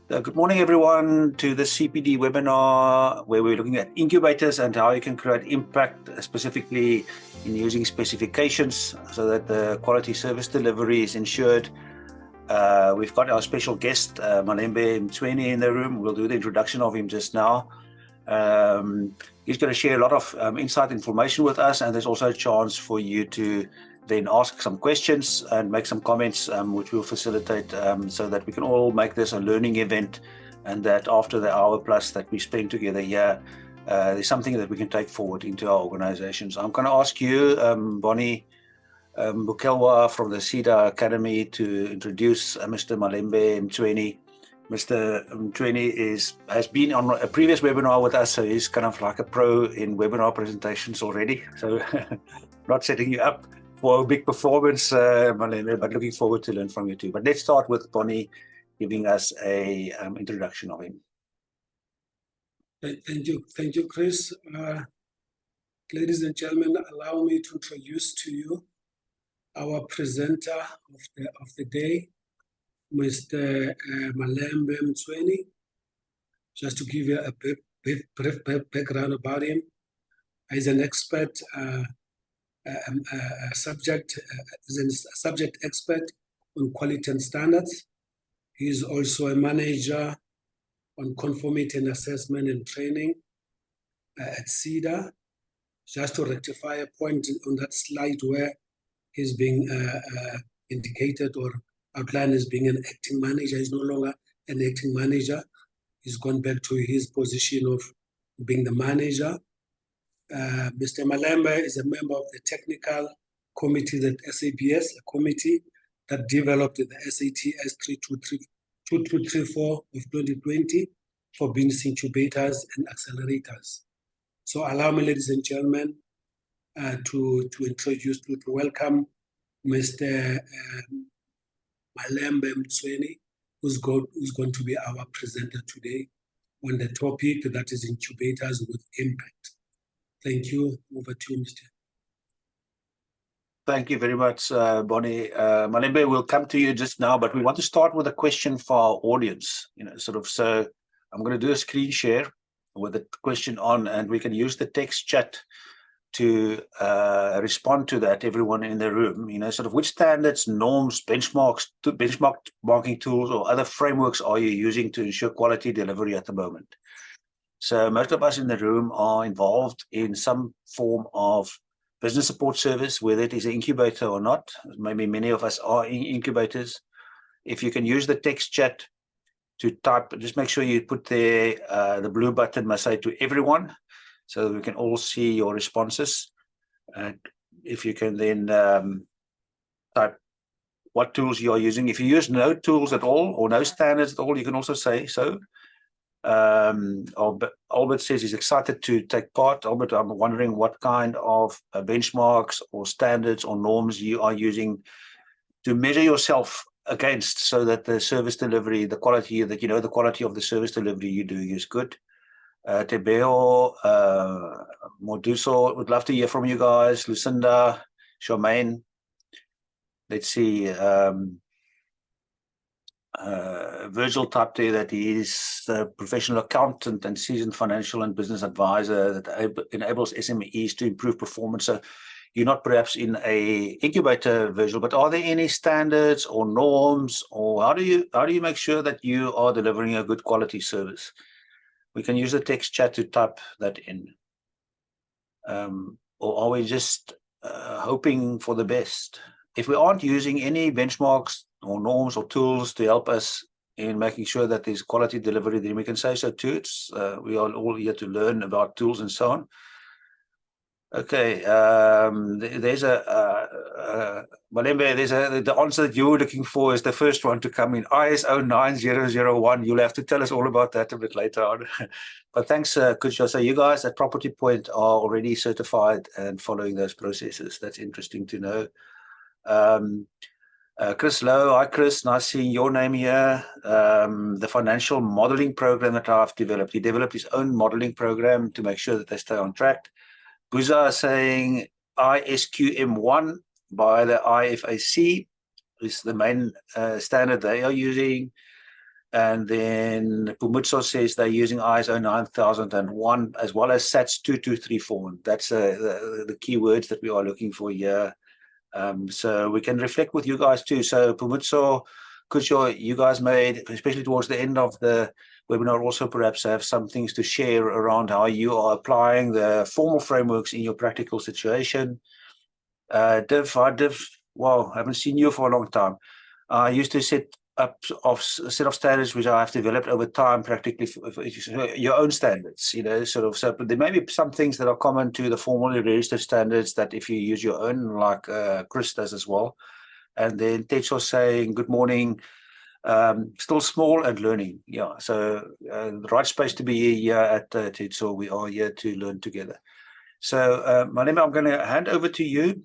Good morning, everyone, to the CPD webinar where we're looking at incubators and how you can create impact, specifically in using specifications so that the quality service delivery is ensured. We've got our special guest, Malembe Mtsweni, in the room. We'll do the introduction of him just now. He's going to share a lot of insight information with us, and there's also a chance for you to then ask some questions and make some comments, which will facilitate so that we can all make this a learning event, and that after the hour plus that we spend together here, there's something that we can take forward into our organizations. I'm going to ask you, Bonnie Bukelwa from the SEDA Academy, to introduce Mr. Malembe Mtsweni. Mr. Mtsweni has been on a previous webinar with us, so he's kind of like a pro in webinar presentations already. So not setting you up for a big performance, Malembe, but looking forward to learn from you too. But let's start with Bonnie giving us a introduction of him. Thank you, Chris. Ladies and gentlemen, allow me to introduce to you our presenter of the day, Mr. Malembe Mtsweni. Just to give you a brief background about him, he's an expert, subject expert on quality and standards. He is also a manager on conformity and assessment and training at SEDA. Just to rectify a point on that slide where he's being indicated or outlined as being an acting manager. He's no longer an acting manager. He's gone back to his position of being the manager. Mr. Malembe is a member of the technical committee at SABS, a committee that developed the SAT S2234 of 2020 for business incubators and accelerators. So allow me, ladies and gentlemen, to introduce, to welcome Mr. Malembe Mtsweni, who's going to be our presenter today on the topic that is incubators with impact. Thank you. Over to you, Mr. Thank you very much, Bonnie. Malembe, we'll come to you just now, but we want to start with a question for our audience. So I'm going to do a screen share with the question on, and we can use the text chat to respond to that, everyone in the room. Which standards, norms, benchmarking tools, or other frameworks are you using to ensure quality delivery at the moment? So most of us in the room are involved in some form of business support service, whether it is an incubator or not. Maybe many of us are in incubators. If you can use the text chat to type, just make sure you put there the blue button must say to everyone, so that we can all see your responses. And if you can then type what tools you are using. If you use no tools at all or no standards at all, you can also say so. Albert says he's excited to take part. Albert, I'm wondering what kind of benchmarks or standards or norms you are using to measure yourself against, so that the service delivery, the quality that the quality of the service delivery you do is good. Tebeo, Moduso, would love to hear from you guys. Lucinda, Charmaine. Let's see. Virgil typed there that he is a professional accountant and seasoned financial and business advisor that enables SMEs to improve performance. So you're not perhaps in a incubator, Virgil, but are there any standards or norms, or how do you make sure that you are delivering a good quality service? We can use the text chat to type that in. Or are we just hoping for the best? If we aren't using any benchmarks or norms or tools to help us in making sure that there's quality delivery, then we can say so too. We are all here to learn about tools and so on. Okay, there's Malembe, the answer that you were looking for is the first one to come in, ISO 9001. You'll have to tell us all about that a bit later on. But thanks, Kutsha. So you guys at Property Point are already certified and following those processes. That's interesting to know. Chris Lowe, hi Chris, nice seeing your name here. The financial modeling program that I've developed. He developed his own modeling program to make sure that they stay on track. Buza saying ISQM1 by the IFAC is the main standard they are using. And then Pumutso says they're using ISO 9001 as well as SATS 2234. That's the key words that we are looking for here. So we can reflect with you guys too. So Pumutso, could you guys made, especially towards the end of the webinar, also perhaps have some things to share around how you are applying the formal frameworks in your practical situation. Div, wow, I haven't seen you for a long time. I used to set up a set of standards which I have developed over time, practically for your own standards, you know, sort of. So but there may be some things that are common to the formally registered standards that if you use your own, like Chris does as well. And then Tetsuo saying, good morning, still small and learning. Yeah, so the right space to be here at Tetsuo. We are here to learn together. So Malembe, I'm going to hand over to you.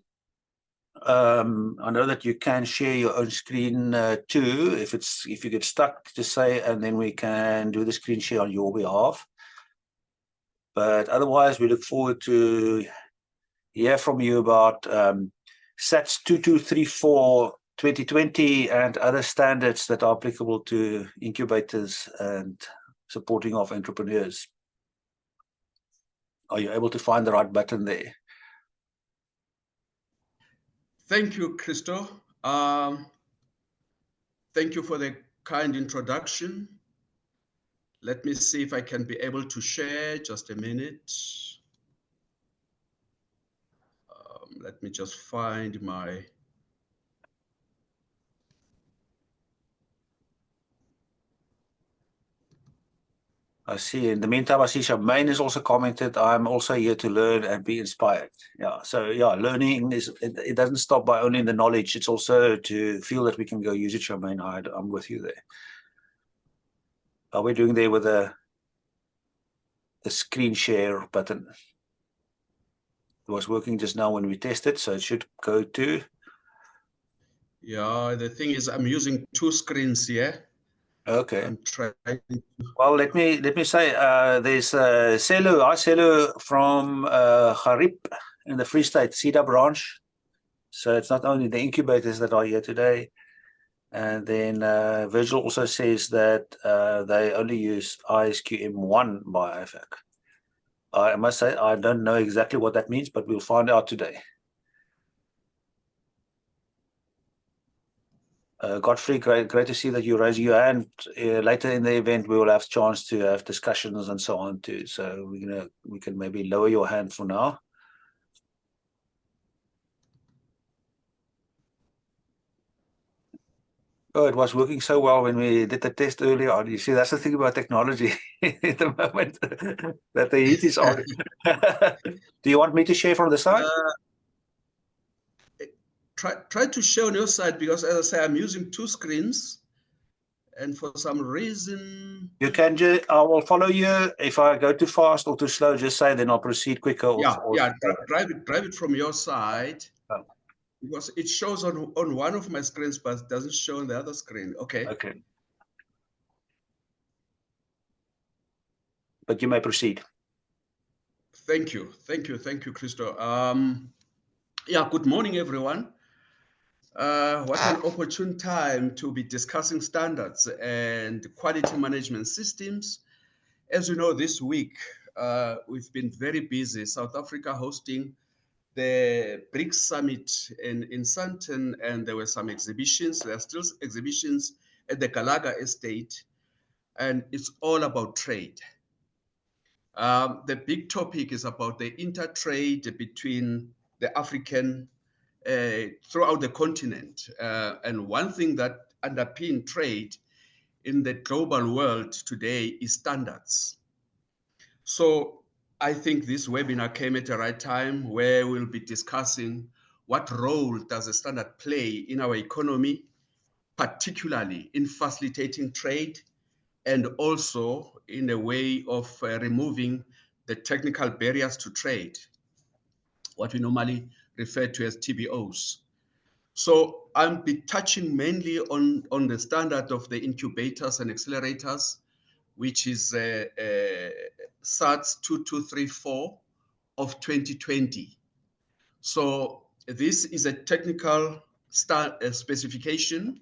I know that you can share your own screen too. If you get stuck, just say, and then we can do the screen share on your behalf. But otherwise, we look forward to hear from you about SATS 2234 2020 and other standards that are applicable to incubators and supporting of entrepreneurs. Are you able to find the right button there? Thank you, Christo. Thank you for the kind introduction. Let me see if I can be able to share. Just a minute. Let me just find my... I see. In the meantime, I see Charmaine has also commented, I'm also here to learn and be inspired. Yeah. So yeah, learning it doesn't stop by only the knowledge. It's also to feel that we can go use it, Charmaine. I'm with you there. Are we doing there with the screen share button? It was working just now when we tested, so it should go to. Yeah, the thing is I'm using two screens here. Okay. I'm trying. Well, let me say there's Selu. Hi, Selu from Harip in the Free State SEDA branch. So it's not only the incubators that are here today. And then Virgil also says that they only use ISQM1 by IFAC. I must say, I don't know exactly what that means, but we'll find out today. Godfrey, great to see that you raise your hand. Later in the event, we will have a chance to have discussions and so on too. So we can maybe lower your hand for now. Oh, it was working so well when we did the test earlier on. You see, that's the thing about technology at the moment, that the heat is on. Do you want me to share from the side? Try to share on your side, because as I say, I'm using two screens. And for some reason... You can just, I will follow you. If I go too fast or too slow, just say, then I'll proceed quicker. Drive it from your side. Oh. Because it shows on one of my screens, but it doesn't show on the other screen. Okay. Okay. But you may proceed. Thank you, Christo. Yeah, good morning, everyone. What an opportune time to be discussing standards and quality management systems. As you know, this week, we've been very busy, South Africa hosting the BRICS Summit in Sandton, and there were some exhibitions. There are still exhibitions at the Galaga Estate, and it's all about trade. The big topic is about the intertrade between the African throughout the continent. And one thing that underpins trade in the global world today is standards. So I think this webinar came at the right time, where we'll be discussing what role does a standard play in our economy, particularly in facilitating trade, and also in a way of removing the technical barriers to trade, what we normally refer to as TBOs. So I'll be touching mainly on the standard of the incubators and accelerators, which is SATS 2234 of 2020. So this is a technical specification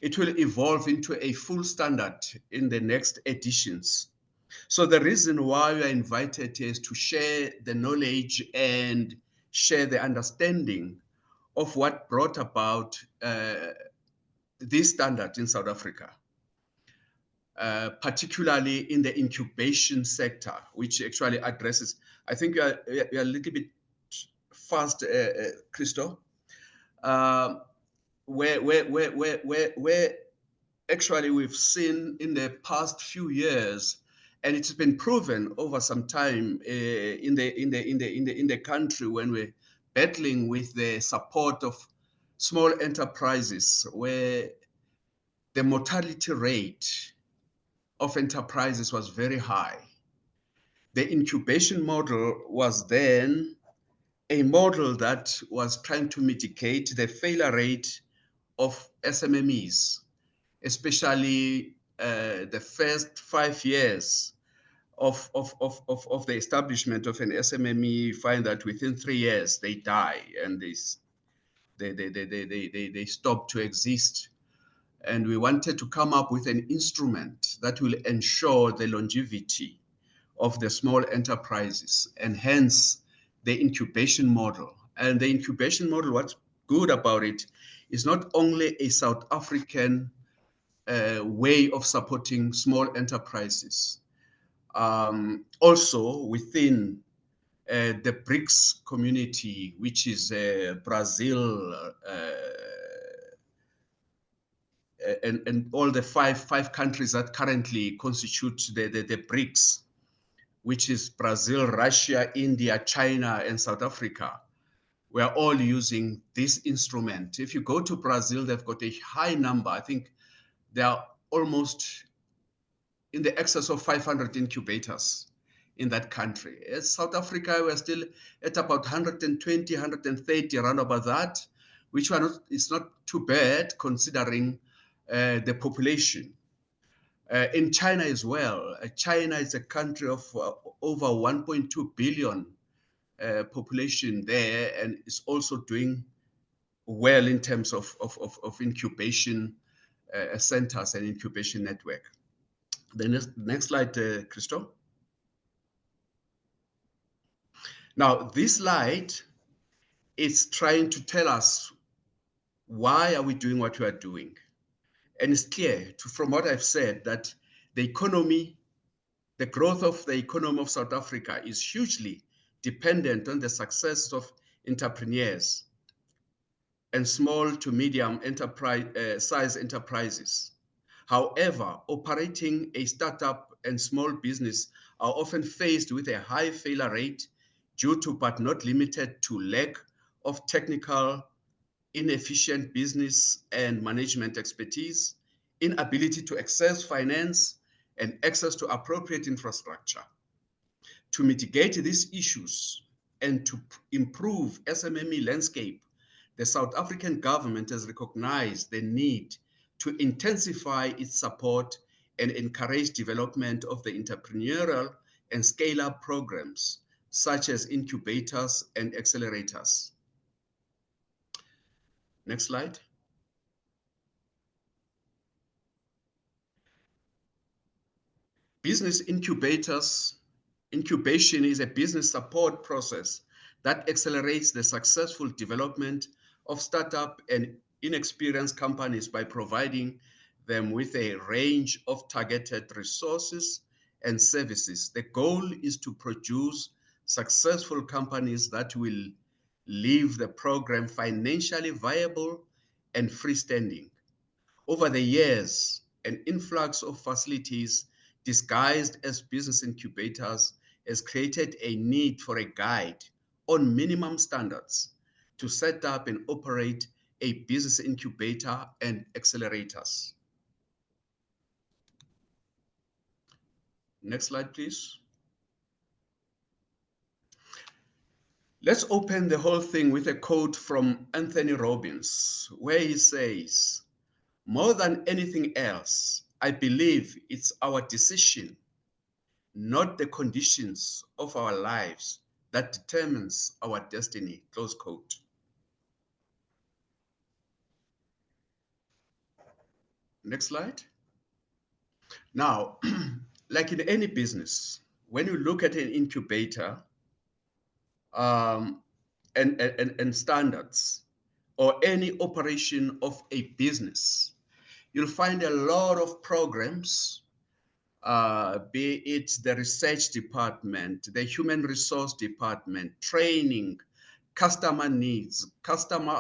it will evolve into a full standard in the next editions. So the reason why we are invited here is to share the knowledge and share the understanding of what brought about this standard in South Africa, particularly in the incubation sector, which actually addresses, I think we are a little bit fast, Christo, where actually we've seen in the past few years, and it's been proven over some time in the country when we're battling with the support of small enterprises, where the mortality rate of enterprises was very high. The incubation model was then a model that was trying to mitigate the failure rate of SMMEs, especially the first 5 years of the establishment of an SMME. You find that within 3 years they die and they stop to exist. And we wanted to come up with an instrument that will ensure the longevity of the small enterprises, and hence the incubation model. And the incubation model, what's good about it, is not only a South African way of supporting small enterprises. Also within the BRICS community, which is Brazil, and all the five countries that currently constitute the BRICS, which is Brazil, Russia, India, China, and South Africa. We are all using this instrument. If you go to Brazil, they've got a high number. I think they are almost in the excess of 500 incubators in that country. As South Africa, we're still at about 120, 130, around about that, which is not too bad considering the population. In China as well, China is a country of over 1.2 billion population there, and is also doing well in terms of incubation centers and incubation network. The next slide, Christo. Now, this slide is trying to tell us why are we doing what we are doing. And it's clear from what I've said that the economy, the growth of the economy of South Africa is hugely dependent on the success of entrepreneurs and small to medium size enterprises. However, operating a startup and small business are often faced with a high failure rate due to, but not limited to, lack of technical, inefficient business and management expertise, inability to access finance, and access to appropriate infrastructure. To mitigate these issues and to improve SMME landscape, the South African government has recognized the need to intensify its support and encourage development of the entrepreneurial and scale-up programs, such as incubators and accelerators. Next slide. Business incubators. Incubation is a business support process that accelerates the successful development of startup and inexperienced companies by providing them with a range of targeted resources and services. The goal is to produce successful companies that will leave the program financially viable and freestanding. Over the years, an influx of facilities disguised as business incubators has created a need for a guide on minimum standards to set up and operate a business incubator and accelerators. Next slide, please. Let's open the whole thing with a quote from Anthony Robbins, where he says, "More than anything else, I believe it's our decision, not the conditions of our lives, that determines our destiny," close quote. Next slide. Now, like in any business, when you look at an incubator and standards, or any operation of a business, you'll find a lot of programs, be it the research department, the human resource department, training, customer needs, customer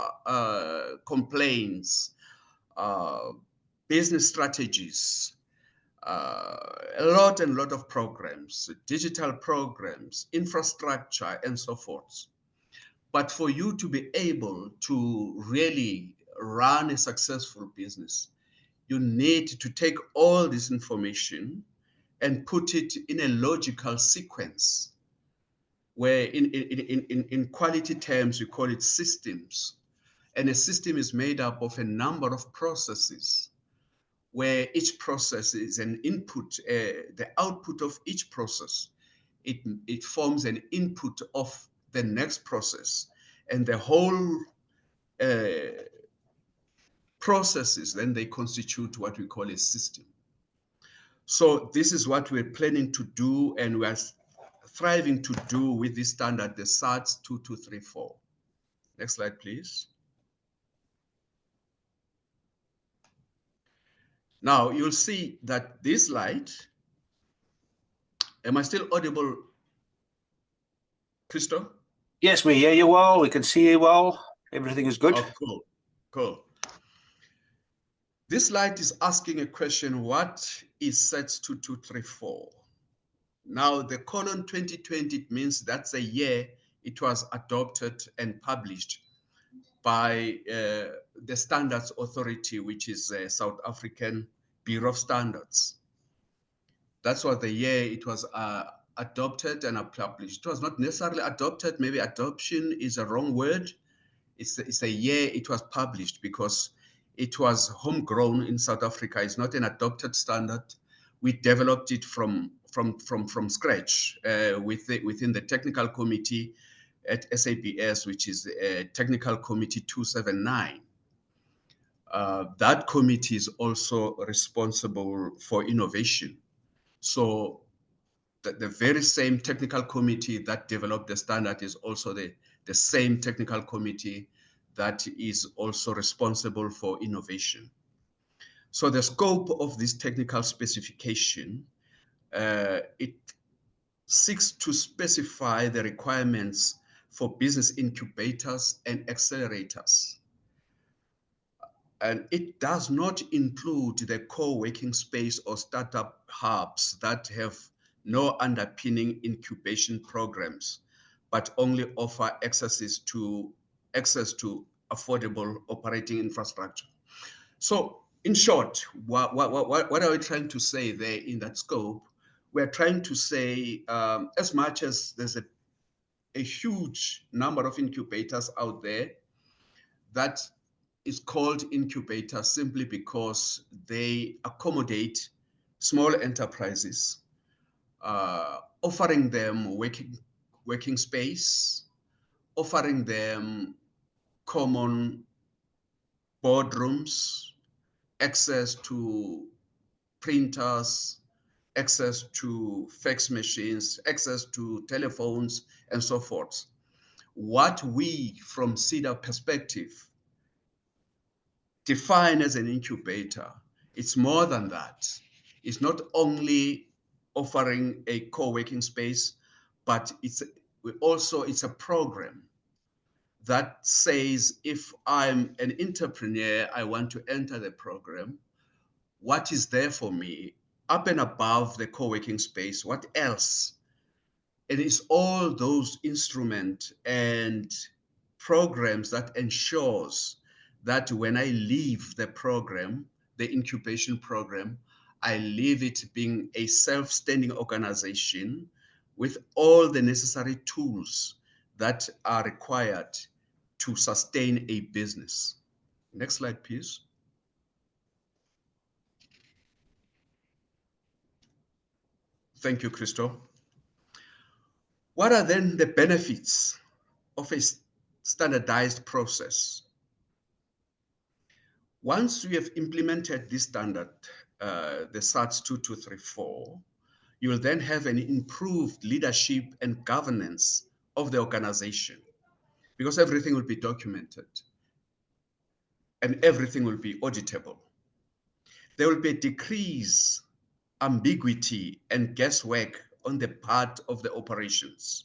complaints, business strategies, a lot of programs, digital programs, infrastructure, and so forth. But for you to be able to really run a successful business, you need to take all this information and put it in a logical sequence, where in quality terms, we call it systems. And a system is made up of a number of processes, where each process is an input, the output of each process. It forms an input of the next process, and the whole processes, then they constitute what we call a system. So this is what we're planning to do, and we are thriving to do with this standard, the SARS 2234. Next slide, please. Now you'll see that this light, am I still audible, Christo? Yes, we hear you well. We can see you well. Everything is good. Oh, cool, cool. This light is asking a question: what is SARS 2234? Now the colon 2020, it means that's a year it was adopted and published by the Standards Authority, which is a South African Bureau of Standards. That's what the year it was adopted and published. It was not necessarily adopted, maybe adoption is a wrong word. It's a year it was published, because it was homegrown in South Africa. It's not an adopted standard. We developed it from scratch within the technical committee at SABS, which is Technical Committee 279. That committee is also responsible for innovation. So the very same technical committee that developed the standard is also the same technical committee that is also responsible for innovation. So the scope of this technical specification, it seeks to specify the requirements for business incubators and accelerators. And it does not include the co-working space or startup hubs that have no underpinning incubation programs, but only offer access to affordable operating infrastructure. So in short, what are we trying to say there in that scope? We're trying to say, as much as there's a huge number of incubators out there, that is called incubator simply because they accommodate small enterprises, offering them working space, offering them common boardrooms, access to printers, access to fax machines, access to telephones, and so forth. What we, from SEDA perspective, define as an incubator, it's more than that. It's not only offering a co-working space, but it's a program that says, if I'm an entrepreneur, I want to enter the program, what is there for me up and above the co-working space? What else? It is all those instruments and programs that ensures that when I leave the program, the incubation program, I leave it being a self-standing organization with all the necessary tools that are required to sustain a business. Next slide, please. Thank you, Christo. What are then the benefits of a standardized process? Once you have implemented this standard, the SARS 2234, you will then have an improved leadership and governance of the organization, because everything will be documented and everything will be auditable. There will be a decrease ambiguity and guesswork on the part of the operations.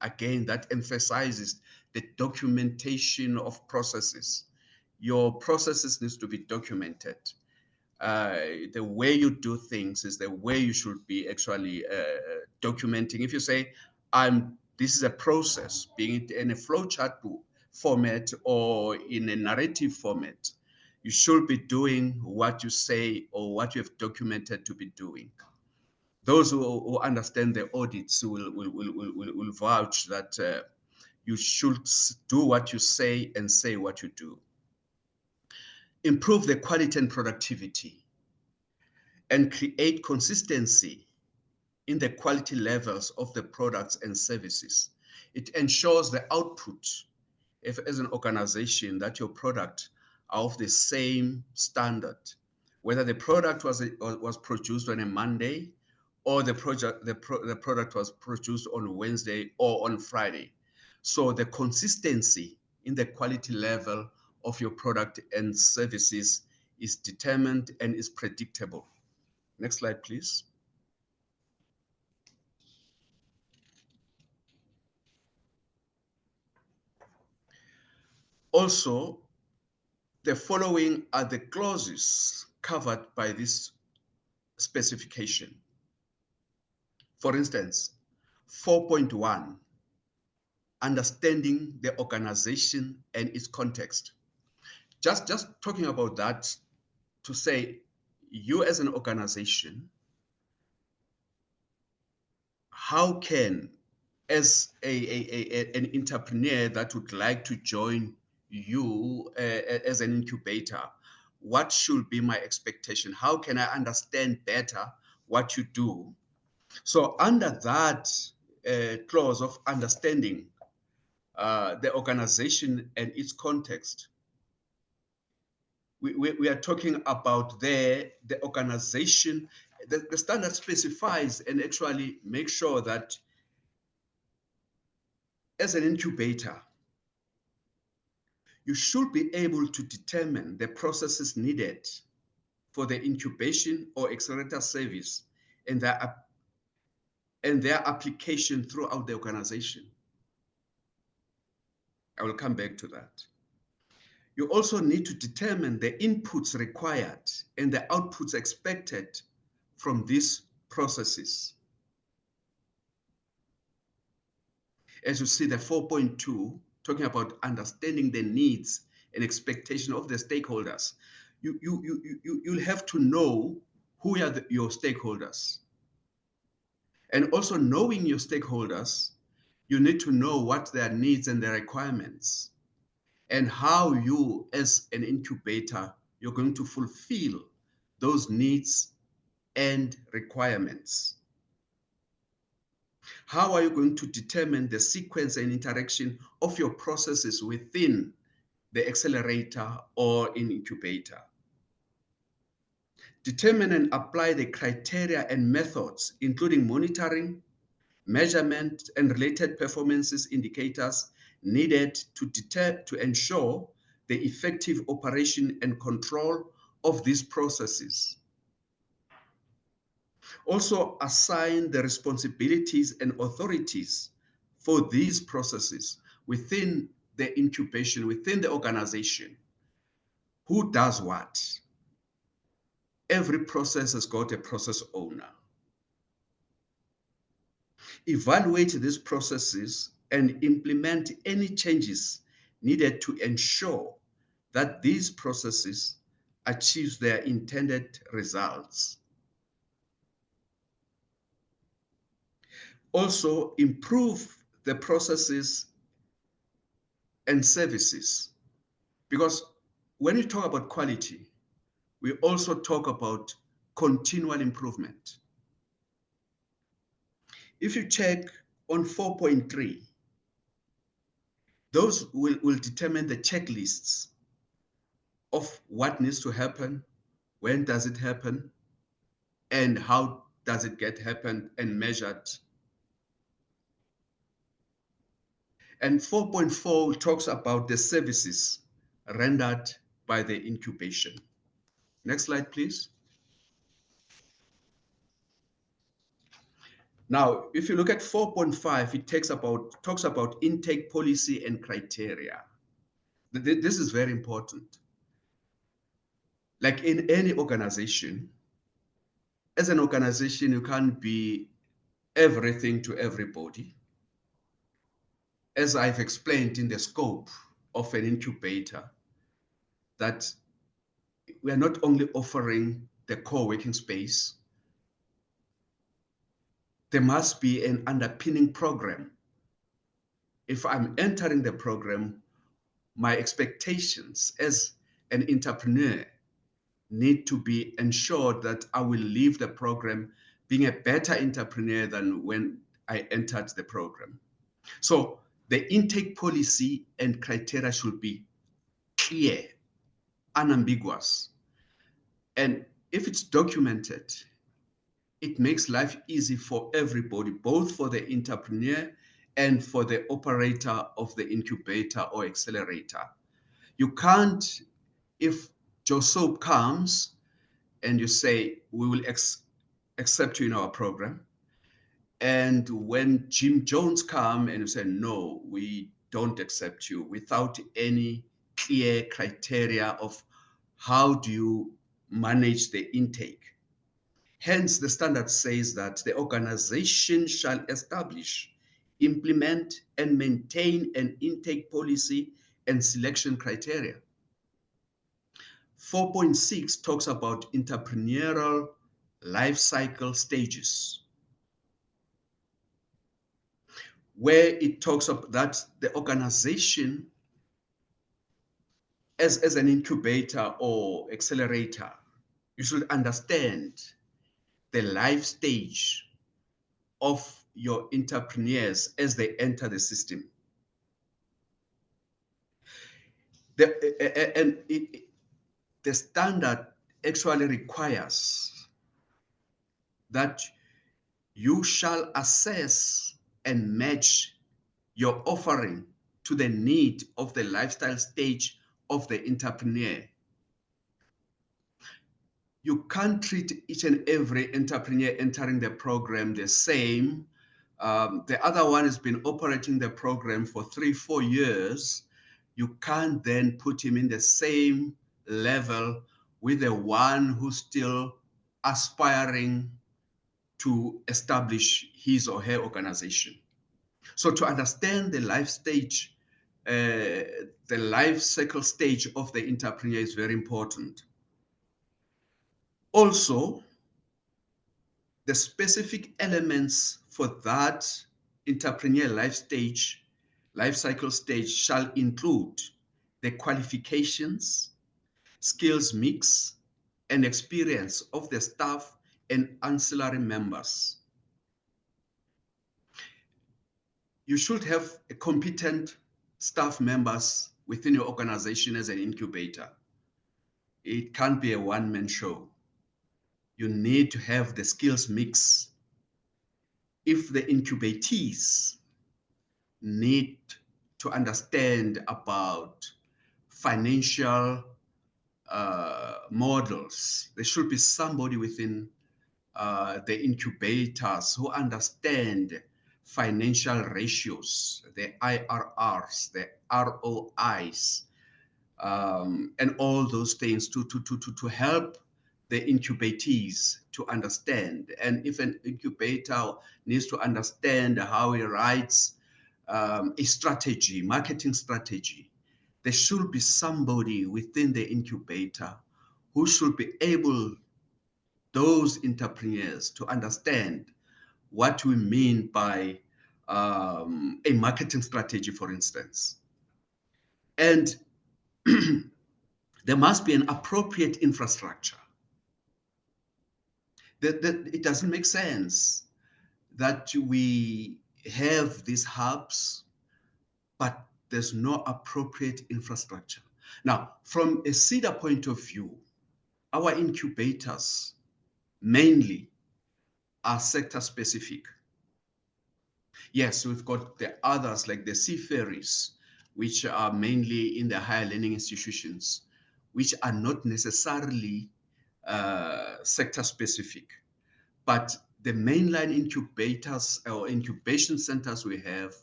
Again, that emphasizes the documentation of processes. Your processes needs to be documented. The way you do things is the way you should be actually documenting. If you say, this is a process, being it in a flowchart format or in a narrative format, you should be doing what you say or what you have documented to be doing. Those who understand the audits will vouch that you should do what you say and say what you do. Improve the quality and productivity and create consistency in the quality levels of the products and services. It ensures the output, if as an organization, that your product are of the same standard, whether the product was produced on a Monday or the product was produced on Wednesday or on Friday. So the consistency in the quality level of your product and services is determined and is predictable. Next slide, please. Also, the following are the clauses covered by this specification. For instance, 4.1, understanding the organization and its context. Just talking about that to say, you as an organization, how can, as an entrepreneur that would like to join you as an incubator, what should be my expectation? How can I understand better what you do? So under that clause of understanding the organization and its context, we are talking about the organization. The standard specifies and actually makes sure that as an incubator, you should be able to determine the processes needed for the incubation or accelerator service and their application throughout the organization. I will come back to that. You also need to determine the inputs required and the outputs expected from these processes. As you see, the 4.2, talking about understanding the needs and expectation of the stakeholders, you'll have to know who are your stakeholders. And also knowing your stakeholders, you need to know what their needs and their requirements, and how you as an incubator, you're going to fulfill those needs and requirements. How are you going to determine the sequence and interaction of your processes within the accelerator or in incubator? Determine and apply the criteria and methods, including monitoring, measurement, and related performances indicators needed to ensure the effective operation and control of these processes. Also assign the responsibilities and authorities for these processes within the incubation, within the organization. Who does what? Every process has got a process owner. Evaluate these processes and implement any changes needed to ensure that these processes achieve their intended results. Also, improve the processes and services, because when we talk about quality, we also talk about continual improvement. If you check on 4.3, those will determine the checklists of what needs to happen, when does it happen, and how does it get happened and measured. And 4.4 talks about the services rendered by the incubation. Next slide, please. Now, if you look at 4.5, it talks about intake policy and criteria. This is very important. Like in any organization, as an organization, you can't be everything to everybody. As I've explained in the scope of an incubator, that we are not only offering the core working space, there must be an underpinning program. If I'm entering the program, my expectations as an entrepreneur need to be ensured that I will leave the program being a better entrepreneur than when I entered the program. So the intake policy and criteria should be clear, unambiguous. And if it's documented, it makes life easy for everybody, both for the entrepreneur and for the operator of the incubator or accelerator. You can't, if Joe Soap comes and you say, we will accept you in our program, and when Jim Jones come and you say, no, we don't accept you, without any clear criteria of how do you manage the intake. Hence, the standard says that the organization shall establish, implement, and maintain an intake policy and selection criteria. 4.6 talks about entrepreneurial life cycle stages, where it talks about that the organization as an incubator or accelerator, you should understand the life stage of your entrepreneurs as they enter the system. The standard actually requires that you shall assess and match your offering to the need of the lifestyle stage of the entrepreneur. You can't treat each and every entrepreneur entering the program the same. The other one has been operating the program for 3-4 years. You can't then put him in the same level with the one who's still aspiring to establish his or her organization. So to understand the life stage, the life cycle stage of the entrepreneur is very important. Also, the specific elements for that entrepreneur life cycle stage shall include the qualifications, skills mix, and experience of the staff and ancillary members. You should have competent staff members within your organization as an incubator. It can't be a one-man show. You need to have the skills mix. If the incubatees need to understand about financial models, there should be somebody within the incubators who understand financial ratios, the IRRs, the ROIs, and all those things to help the incubatees to understand. And if an incubator needs to understand how he writes a strategy, marketing strategy, there should be somebody within the incubator who should be able, those entrepreneurs, to understand what we mean by a marketing strategy, for instance. And there must be an appropriate infrastructure. It doesn't make sense that we have these hubs, but there's no appropriate infrastructure. Now, from a SEDA point of view, our incubators mainly are sector specific. Yes, we've got the others like the sea ferries, which are mainly in the higher learning institutions, which are not necessarily sector specific. But the mainline incubators or incubation centers we have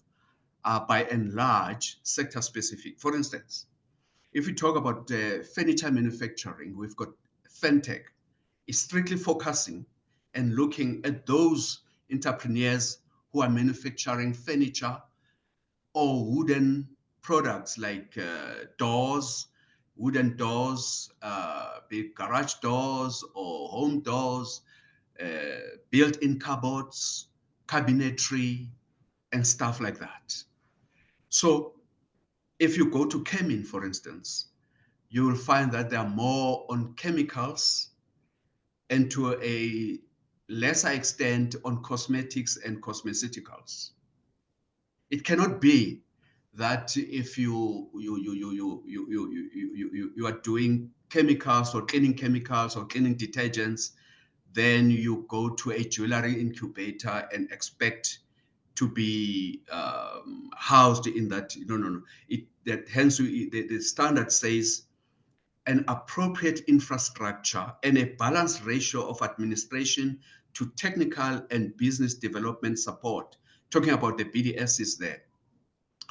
are by and large sector specific. For instance, if we talk about furniture manufacturing, we've got Fentech is strictly focusing and looking at those entrepreneurs who are manufacturing furniture or wooden products like doors, wooden doors, be it garage doors or home doors, built-in cupboards, cabinetry, and stuff like that. So if you go to Chemin, for instance, you will find that they are more on chemicals and to a lesser extent on cosmetics and cosmeceuticals. It cannot be that if you are doing chemicals or cleaning detergents, then you go to a jewelry incubator and expect to be housed in that. No. Hence, the standard says an appropriate infrastructure and a balanced ratio of administration to technical and business development support. Talking about the BDSs there.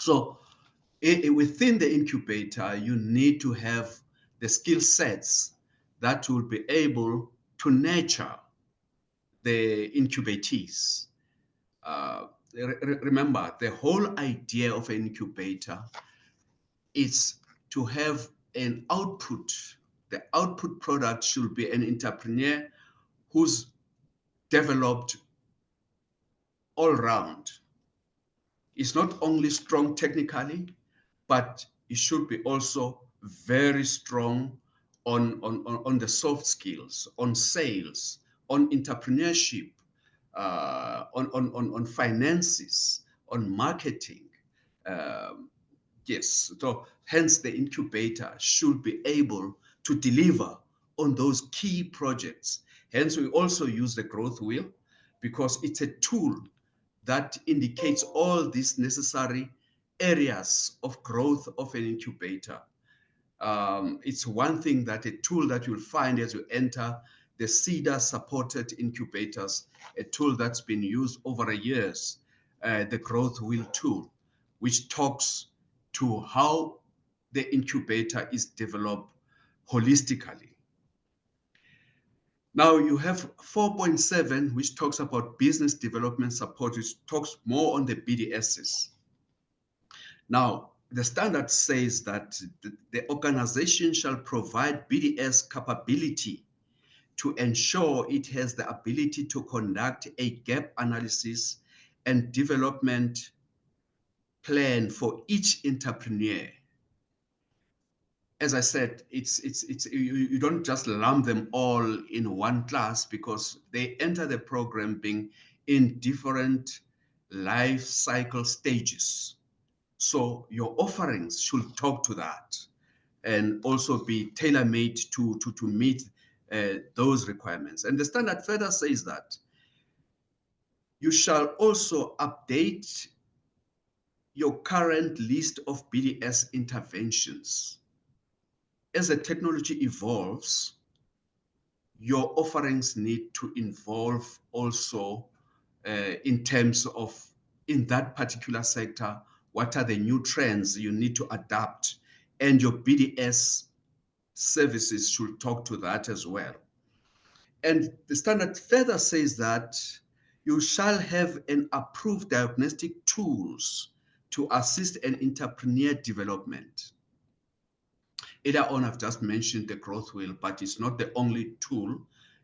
So within the incubator, you need to have the skill sets that will be able to nurture the incubatees. Remember, the whole idea of an incubator is to have an output. The output product should be an entrepreneur who's developed all round. It's not only strong technically, but it should be also very strong on the soft skills, on sales, on entrepreneurship, on finances, on marketing. Yes, so hence the incubator should be able to deliver on those key projects. Hence, we also use the growth wheel because it's a tool that indicates all these necessary areas of growth of an incubator. It's one thing that a tool that you'll find as you enter the SEDA supported incubators, a tool that's been used over the years, the growth wheel tool, which talks to how the incubator is developed holistically. Now you have 4.7, which talks about business development support, which talks more on the BDSs. Now, the standard says that the organization shall provide BDS capability to ensure it has the ability to conduct a gap analysis and development plan for each entrepreneur. As I said, you don't just lump them all in one class because they enter the program being in different life cycle stages. So your offerings should talk to that and also be tailor-made to meet those requirements. And the standard further says that you shall also update your current list of BDS interventions. As the technology evolves, your offerings need to involve also in terms of, in that particular sector, what are the new trends you need to adapt, and your BDS services should talk to that as well. And the standard further says that you shall have an approved diagnostic tools to assist an entrepreneur development. Earlier on, I've just mentioned the growth wheel, but it's not the only tool.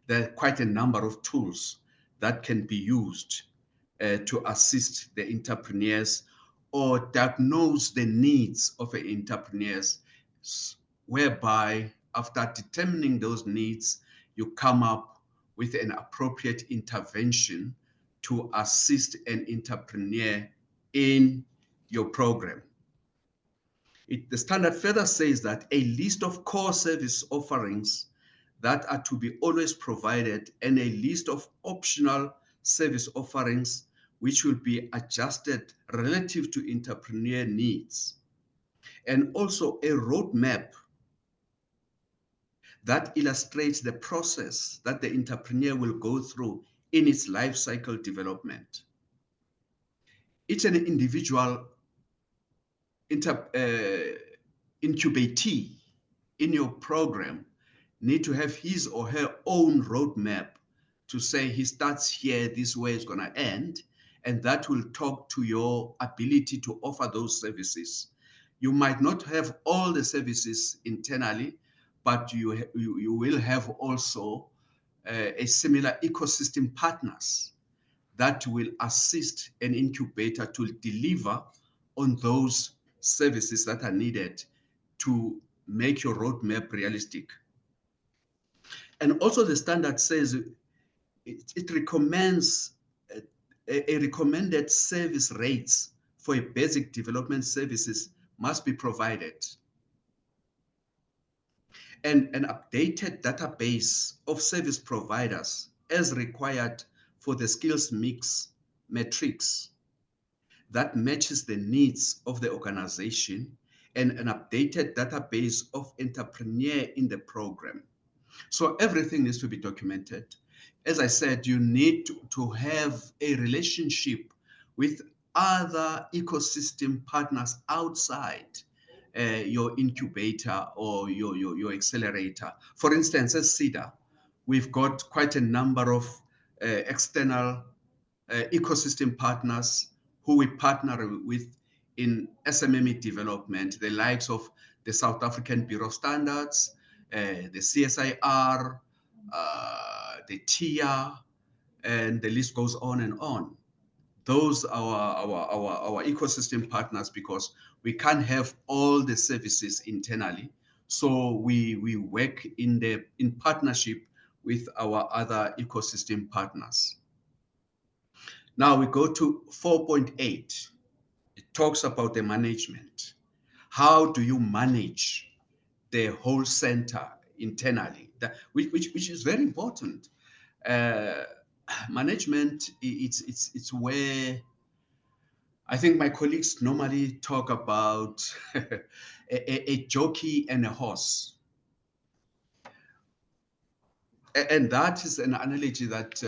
There are quite a number of tools that can be used to assist the entrepreneurs or diagnose the needs of the entrepreneurs, whereby after determining those needs, you come up with an appropriate intervention to assist an entrepreneur in your program. The standard further says that a list of core service offerings that are to be always provided and a list of optional service offerings which will be adjusted relative to entrepreneur needs, and also a roadmap that illustrates the process that the entrepreneur will go through in its life cycle development. Each and individual incubatee in your program need to have his or her own roadmap to say he starts here, this way it's going to end, and that will talk to your ability to offer those services. You might not have all the services internally, but you will have also a similar ecosystem partners that will assist an incubator to deliver on those services that are needed to make your roadmap realistic. And also the standard says it recommends a recommended service rates for a basic development services must be provided. And an updated database of service providers as required for the skills mix matrix that matches the needs of the organization, and an updated database of entrepreneur in the program. So everything needs to be documented. As I said, you need to have a relationship with other ecosystem partners outside your incubator or your accelerator. For instance, at SEDA, we've got quite a number of external ecosystem partners who we partner with in SMME development, the likes of the South African Bureau of Standards, the CSIR, the TIA, and the list goes on and on. Those are our ecosystem partners, because we can't have all the services internally. So we work in partnership with our other ecosystem partners. Now we go to 4.8. It talks about the management. How do you manage the whole center internally? Which is very important. Management, it's where I think my colleagues normally talk about a jockey and a horse. And that is an analogy that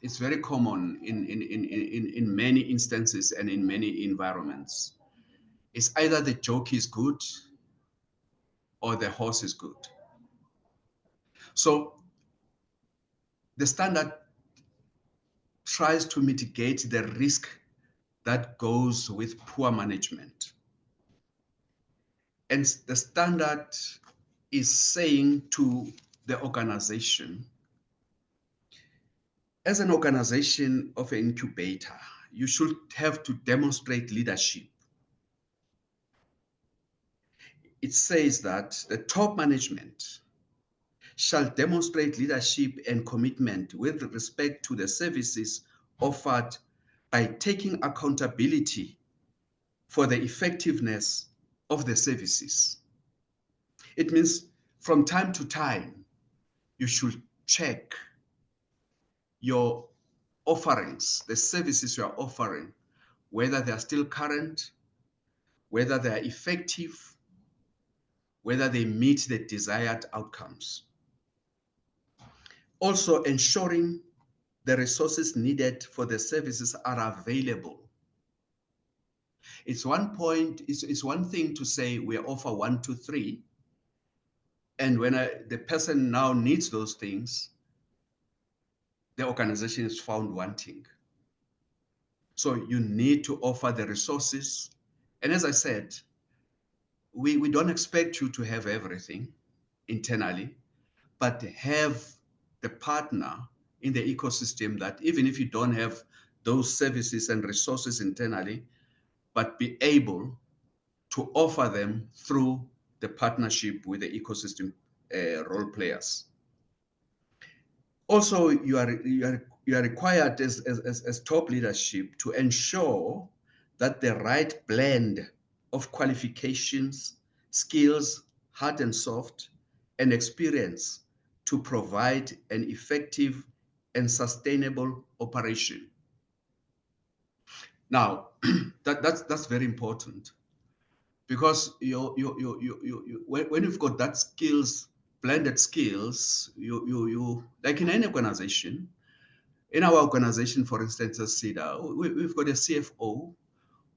it's very common in many instances and in many environments. It's either the jockey is good or the horse is good. So the standard tries to mitigate the risk that goes with poor management. And the standard is saying to the organization, as an organization of an incubator, you should have to demonstrate leadership. It says that the top management shall demonstrate leadership and commitment with respect to the services offered by taking accountability for the effectiveness of the services. It means from time to time, you should check your offerings, the services you are offering, whether they are still current, whether they are effective, whether they meet the desired outcomes. Also ensuring the resources needed for the services are available. It's one thing to say we offer 1, 2, 3, and when the person now needs those things, the organization is found wanting. So you need to offer the resources. And as I said, we don't expect you to have everything internally, but have the partner in the ecosystem that even if you don't have those services and resources internally, but be able to offer them through the partnership with the ecosystem role players. Also, you are required as top leadership to ensure that the right blend of qualifications, skills, hard and soft, and experience to provide an effective and sustainable operation. Now, that's very important, because when you've got that skills, blended skills, you like in any organization. In our organization, for instance, as SEDA, we've got a CFO,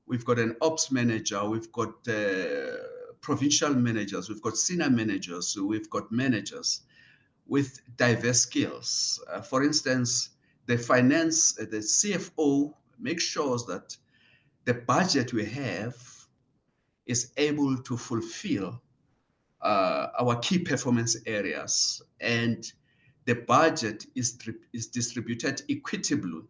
we've got an ops manager, we've got provincial managers, we've got senior managers, we've got managers with diverse skills. For instance, the CFO makes sure that the budget we have is able to fulfill our key performance areas, and the budget is distributed equitably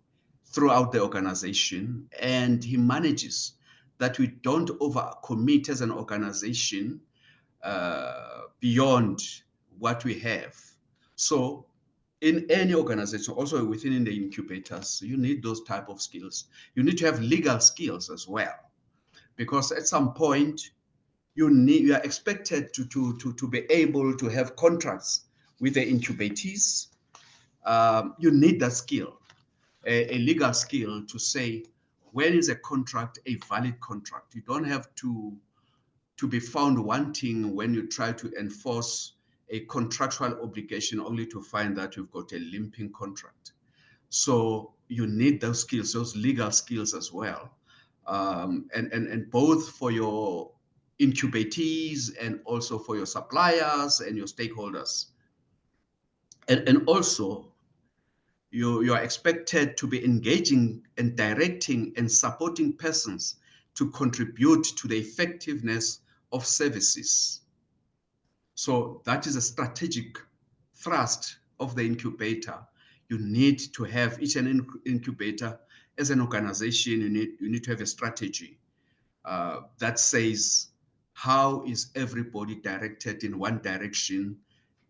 throughout the organization, and he manages that we don't overcommit as an organization beyond what we have. So in any organization, also within the incubators, you need those type of skills. You need to have legal skills as well, because at some point you are expected to be able to have contracts with the incubators. You need that skill, a legal skill, to say when is a contract a valid contract. You don't have to be found wanting when you try to enforce a contractual obligation only to find that you've got a limping contract. So you need those skills, those legal skills as well, and both for your incubatees and also for your suppliers and your stakeholders. And also, you are expected to be engaging and directing and supporting persons to contribute to the effectiveness of services. So that is a strategic thrust of the incubator. You need to have each an incubator as an organization. You need to have a strategy that says, how is everybody directed in one direction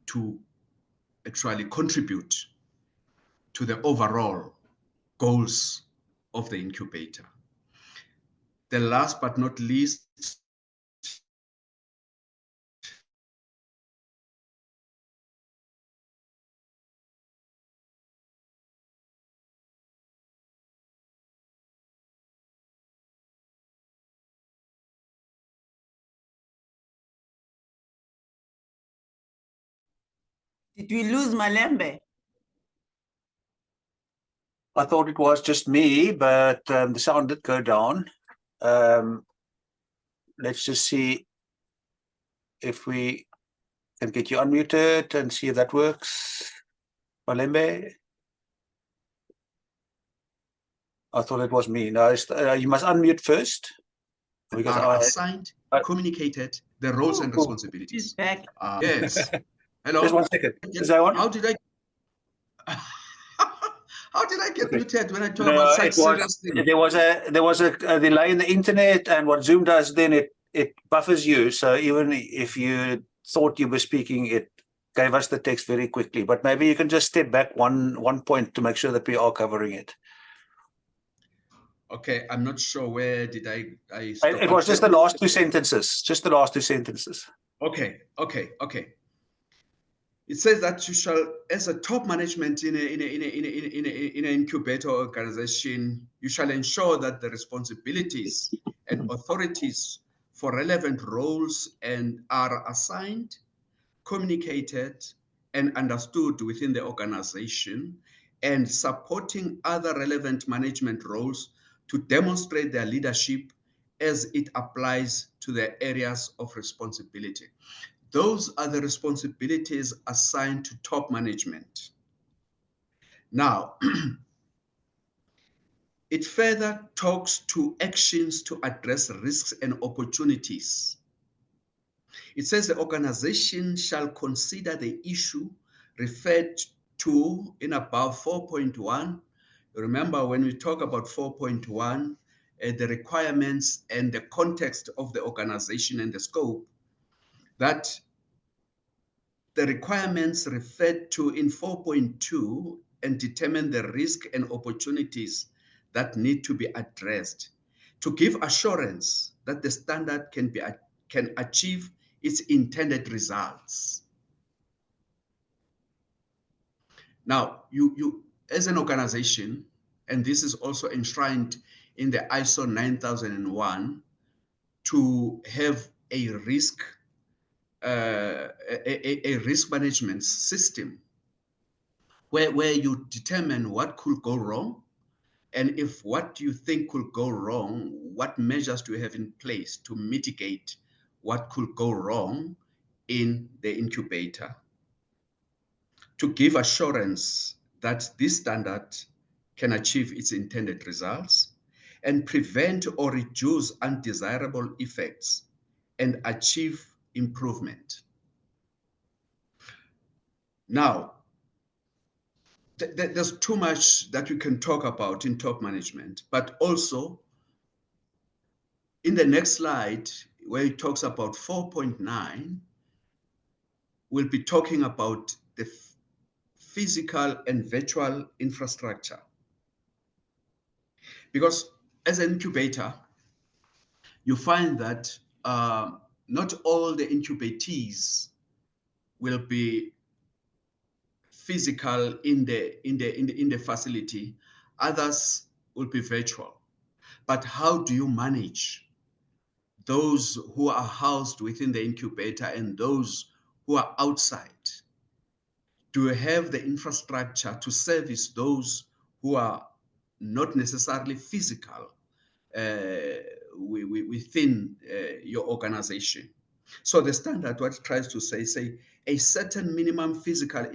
to actually contribute to the overall goals of the incubator. The last but not least, Did we lose Malembe? I thought it was just me, but the sound did go down. Let's just see if we can get you unmuted and see if that works. Malembe? I thought it was me. No, you must unmute first. Because are assigned, communicated the roles and responsibilities. She's back. Yes. Hello. Just 1 second. Is that on? How did I? How did I get muted when I talk No, about such serious things? There was a delay in the internet, and what Zoom does then, it buffers you. So even if you thought you were speaking, it gave us the text very quickly. But maybe you can just step back one point to make sure that we are covering it. Okay, I'm not sure where did I stop. It was just the last two sentences. Just the last two sentences. Okay. It says that you shall, as a top management in an incubator organization, you shall ensure that the responsibilities and authorities for relevant roles and are assigned, communicated, and understood within the organization, and supporting other relevant management roles to demonstrate their leadership as it applies to their areas of responsibility. Those are the responsibilities assigned to top management. Now, it further talks to actions to address risks and opportunities. It says the organization shall consider the issue referred to in above 4.1. Remember, when we talk about 4.1, the requirements and the context of the organization and the scope, that the requirements referred to in 4.2 and determine the risk and opportunities that need to be addressed, to give assurance that the standard can achieve its intended results. Now, you as an organization, and this is also enshrined in the ISO 9001, to have a risk management system where you determine what could go wrong, and if what you think could go wrong, what measures do you have in place to mitigate what could go wrong in the incubator, to give assurance that this standard can achieve its intended results and prevent or reduce undesirable effects and achieve improvement. Now, there's too much that we can talk about in top management, but also in the next slide, where it talks about 4.9, we'll be talking about the physical and virtual infrastructure. Because as an incubator, you find that not all the incubatees will be physical in the facility. Others will be virtual. But how do you manage those who are housed within the incubator and those who are outside? Do you have the infrastructure to service those who are not necessarily physical within your organization? So the standard, what it tries to say a certain minimum physical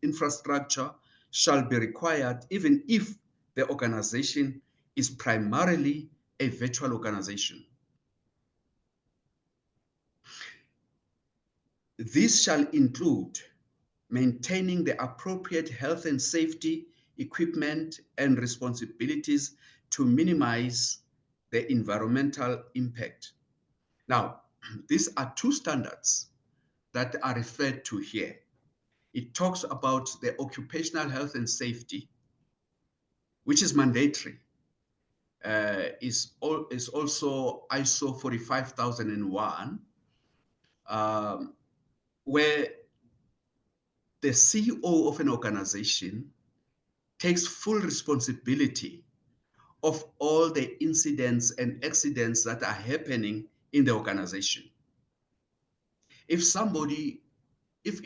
infrastructure shall be required even if the organization is primarily a virtual organization. This shall include maintaining the appropriate health and safety equipment and responsibilities to minimize the environmental impact. Now, these are two standards that are referred to here. It talks about the occupational health and safety, which is mandatory. Is also ISO 45001, where the CEO of an organization takes full responsibility of all the incidents and accidents that are happening in the organization. If somebody, if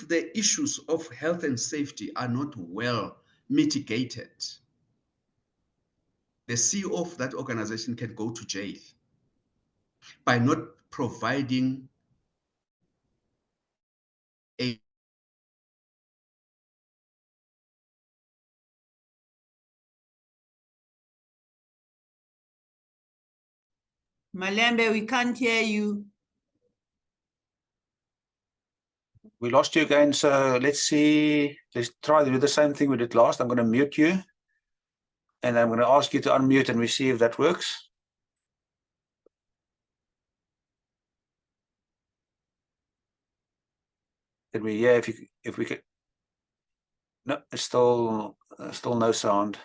the issues of health and safety are not well mitigated, the CEO of that organization can go to jail by not providing a Malembe, we can't hear you. We lost you again, so let's see. Let's try to do the same thing we did last. I'm going to mute you, and I'm going to ask you to unmute, and we see if that works. Can we hear if we could? No, it's still no sound.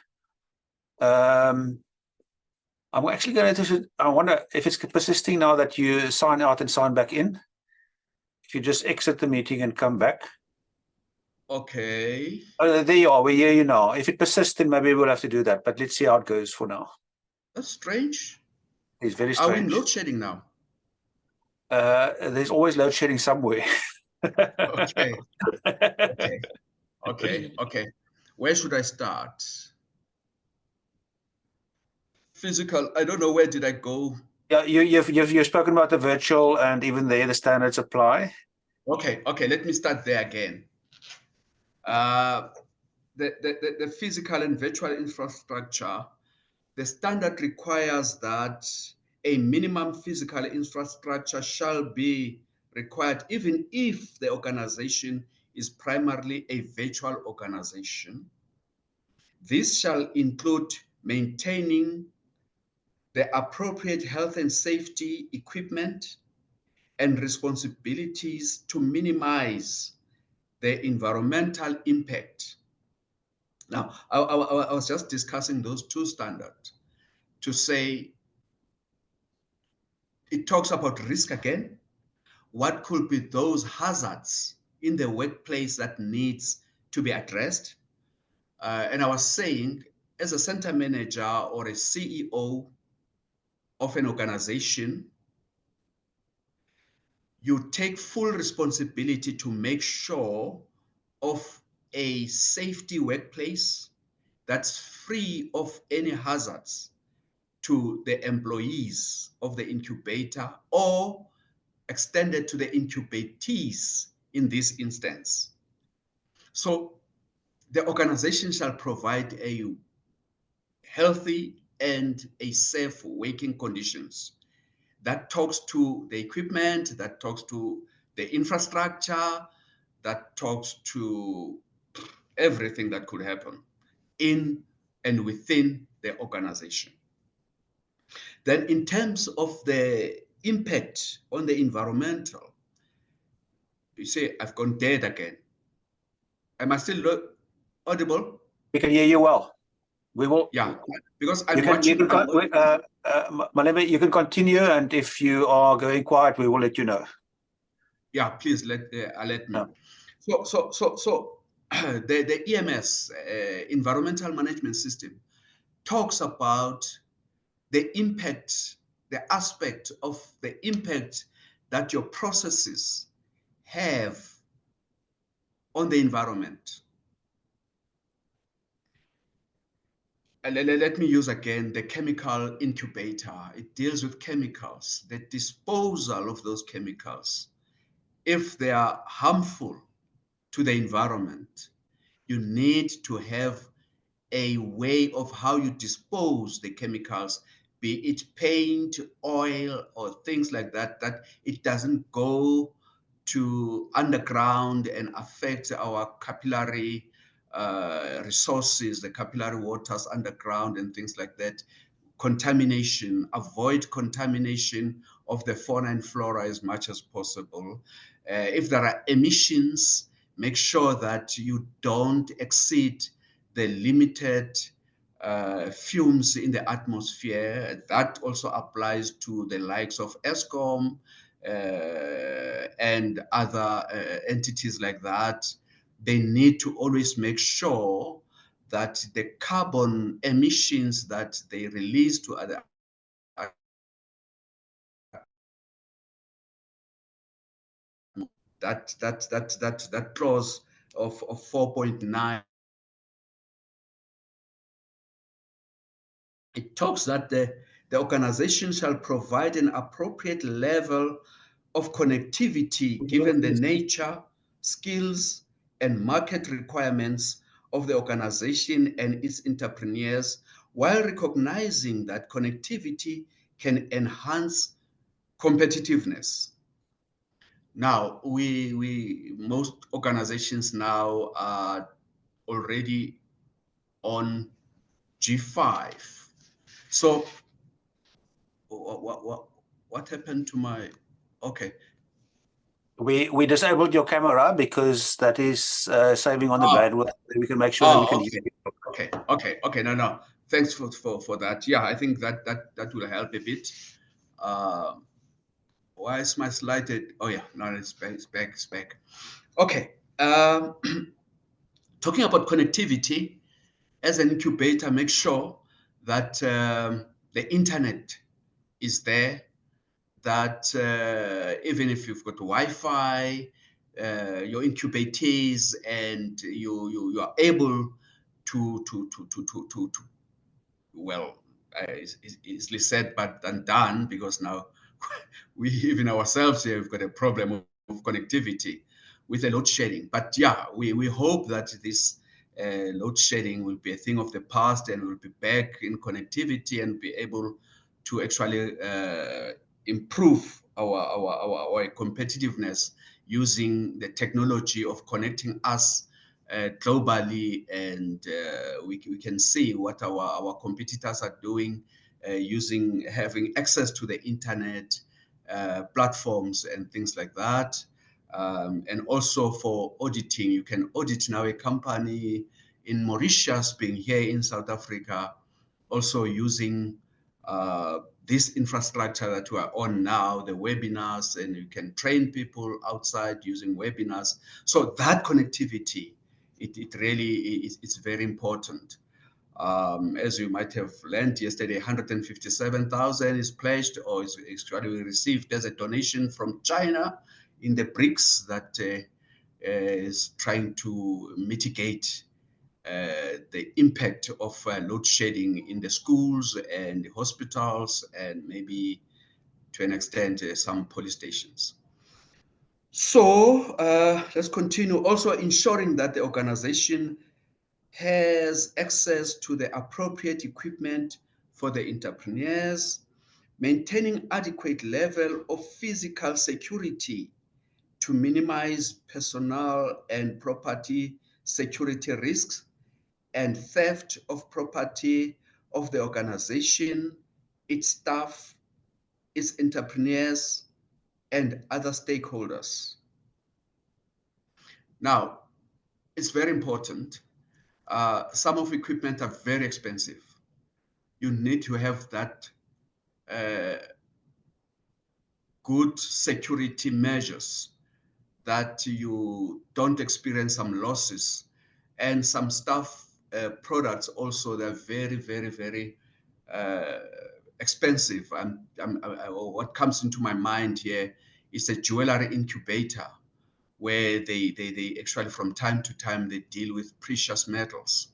I'm actually going to. I wonder if it's persisting now that you sign out and sign back in. If you just exit the meeting and come back. Okay. Oh, there you are. We hear you now. If it persists, then maybe we'll have to do that. But let's see how it goes for now. That's strange. It's very Are we strange. load shedding now? There's always load shedding somewhere. Okay. Okay. Where should I start? Physical. I don't know, where did I go? Yeah, you've spoken about the virtual, and even there the standards apply. Okay. Let me start there again. The physical and virtual infrastructure, the standard requires that a minimum physical infrastructure shall be required even if the organization is primarily a virtual organization. This shall include maintaining the appropriate health and safety equipment and responsibilities to minimize the environmental impact. Now, I was just discussing those two standards to say, it talks about risk again. What could be those hazards in the workplace that needs to be addressed? And I was saying, as a center manager or a CEO of an organization, you take full responsibility to make sure of a safety workplace that's free of any hazards to the employees of the incubator or extended to the incubatees in this instance. So the organization shall provide a healthy and a safe working conditions. That talks to the equipment, that talks to the infrastructure, that talks to everything that could happen in and within the organization. Then in terms of the impact on the environmental, you say, I've gone dead again. Am I still audible? We can hear you well. We will. Yeah, because You I'm watching. Malembe, you can continue, and if you are going quiet, we will let you know. Yeah, please let me. Yeah. So the EMS, environmental management system, talks about the impact, the aspect of the impact that your processes have on the environment. And let me use again the chemical incubator. It deals with chemicals, the disposal of those chemicals. If they are harmful to the environment, you need to have a way of how you dispose the chemicals, be it paint, oil, or things like that, that it doesn't go to underground and affect our capillary resources, the capillary waters underground and things like that. Contamination, avoid contamination of the fauna and flora as much as possible. If there are emissions, make sure that you don't exceed the limited fumes in the atmosphere. That also applies to the likes of ESCOM and other entities like that. They need to always make sure that the carbon emissions that they release to other that clause of 4.9, it talks that the organization shall provide an appropriate level of connectivity given the nature, skills, and market requirements of the organization and its entrepreneurs, while recognizing that connectivity can enhance competitiveness. Now, most organizations now are already on G5. So what happened to my, okay. We disabled your camera because that is saving on the bandwidth. We can make sure that we can hear you. Okay. No. Thanks for that. Yeah, I think that will help a bit. Why is my slide? Oh yeah, no, it's back. Okay. Talking about connectivity, as an incubator, make sure that the internet is there, that even if you've got Wi-Fi, your incubatees, and you are able to well, it's easily said but undone, because now we even ourselves here, we've got a problem of connectivity with the load shedding. But yeah, we hope that this load shedding will be a thing of the past, and we'll be back in connectivity and be able to actually improve our competitiveness using the technology of connecting us globally, and we can see what our competitors are doing having access to the internet platforms and things like that. And also for auditing, you can audit now a company in Mauritius being here in South Africa, also using this infrastructure that we are on now, the webinars, and you can train people outside using webinars. So that connectivity, it really it's very important. As you might have learned yesterday, 157,000 is pledged or is actually received as a donation from China in the BRICS that is trying to mitigate the impact of load shedding in the schools and the hospitals and maybe to an extent some police stations. So let's continue. Also ensuring that the organization has access to the appropriate equipment for the entrepreneurs, maintaining adequate level of physical security to minimize personal and property security risks and theft of property of the organization, its staff, its entrepreneurs, and other stakeholders. Now, it's very important. Some of equipment are very expensive. You need to have that good security measures that you don't experience some losses. And some stuff, products also, they're very, very, very expensive. What comes into my mind here is a jewelry incubator where they actually from time to time they deal with precious metals.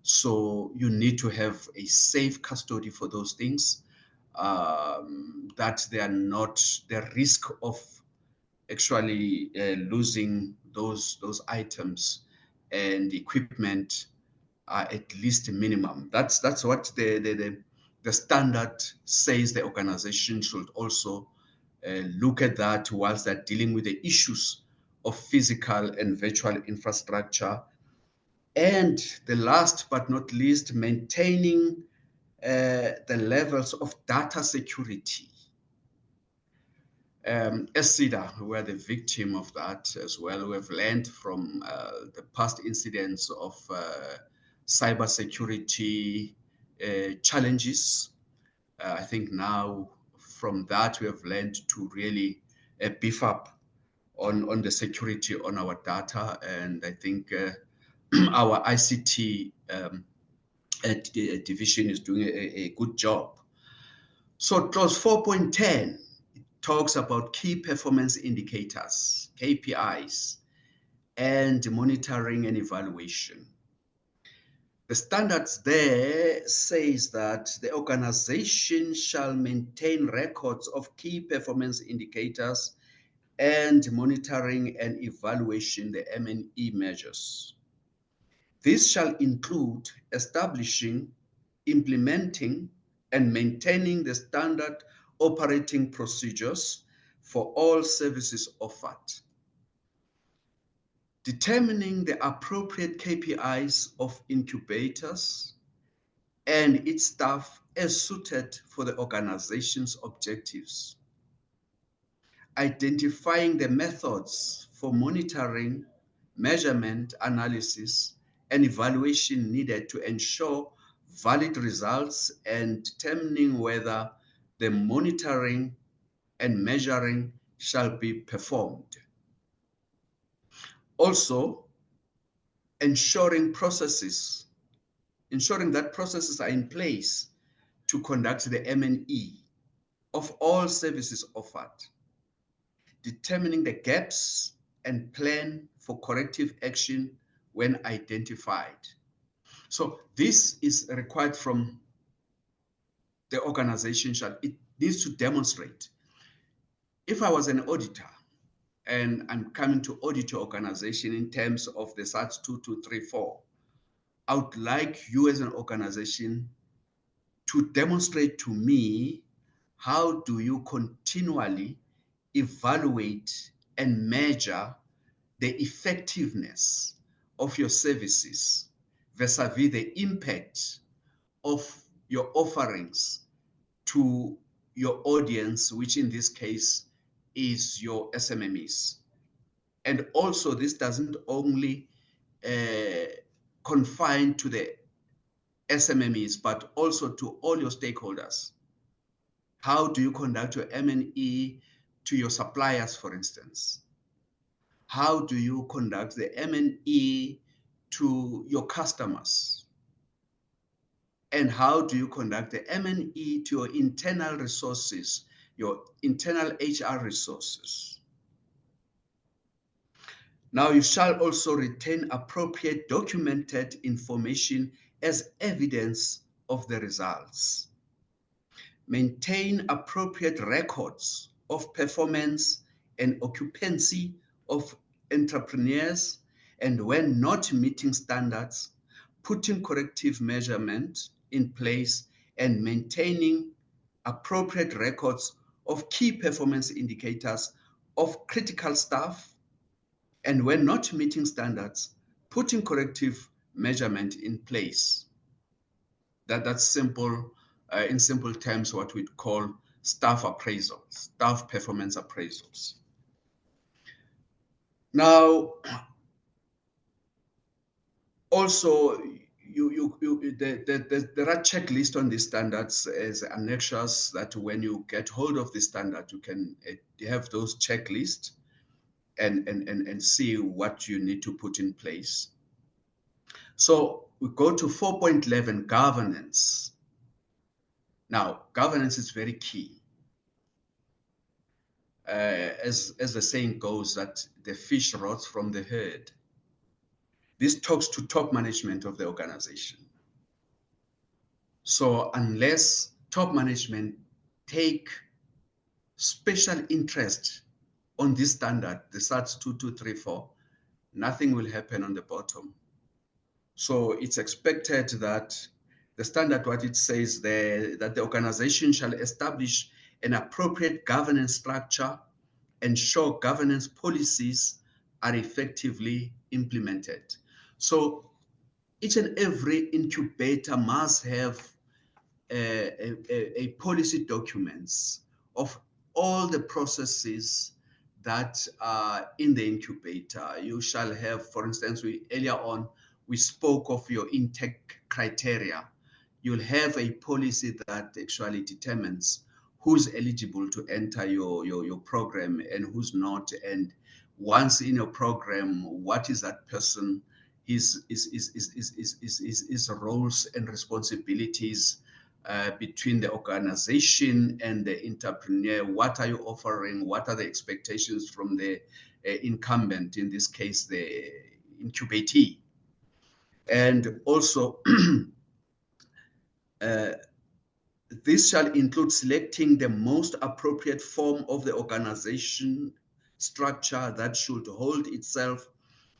So you need to have a safe custody for those things, that they are not the risk of actually losing those items and equipment are at least a minimum. That's what the standard says. The organization should also look at that whilst they're dealing with the issues of physical and virtual infrastructure. And the last but not least, maintaining the levels of data security. As SEDA, we were the victim of that as well. We have learned from the past incidents of cybersecurity challenges. I think now from that we have learned to really beef up on the security on our data, and I think our ICT division is doing a good job. So clause 4.10 talks about key performance indicators, KPIs, and monitoring and evaluation. The standards there says that the organization shall maintain records of key performance indicators and monitoring and evaluation, the M&E measures. This shall include establishing, implementing, and maintaining the standard operating procedures for all services offered, determining the appropriate KPIs of incubators and its staff as suited for the organization's objectives, identifying the methods for monitoring, measurement, analysis, and evaluation needed to ensure valid results, and determining whether the monitoring and measuring shall be performed. Also, ensuring that processes are in place to conduct the M&E of all services offered, determining the gaps and plan for corrective action when identified. So this is required from the organization. It needs to demonstrate. If I was an auditor and I'm coming to audit your organization in terms of the SARS 2234, I would like you as an organization to demonstrate to me how do you continually evaluate and measure the effectiveness of your services vis-a-vis the impact of your offerings to your audience, which in this case is your SMMEs. And also this doesn't only confine to the SMMEs, but also to all your stakeholders. How do you conduct your M&E to your suppliers, for instance? How do you conduct the M&E to your customers? And how do you conduct the M&E to your internal resources, your internal HR resources? Now, you shall also retain appropriate documented information as evidence of the results. Maintain appropriate records of performance and occupancy of entrepreneurs, and when not meeting standards, putting corrective measurement in place and maintaining appropriate records of key performance indicators of critical staff, and when not meeting standards, putting corrective measurement in place. That's simple, in simple terms, what we'd call staff appraisals, staff performance appraisals. Now, also, there are checklists on these standards as annexures that when you get hold of the standard, you can have those checklists and see what you need to put in place. So we go to 4.11, governance. Now, governance is very key. As the saying goes, that the fish rots from the herd. This talks to top management of the organization. So unless top management take special interest on this standard, the SATS 2234, nothing will happen on the bottom. So it's expected that the standard, what it says there, that the organization shall establish an appropriate governance structure, ensure governance policies are effectively implemented. So each and every incubator must have a policy documents of all the processes that are in the incubator. You shall have, for instance, earlier on, we spoke of your intake criteria. You'll have a policy that actually determines who's eligible to enter your program and who's not. And once in your program, what is that person, his roles and responsibilities between the organization and the entrepreneur. What are you offering? What are the expectations from the incumbent, in this case, the incubatee? And also, this shall include selecting the most appropriate form of the organization structure that should hold itself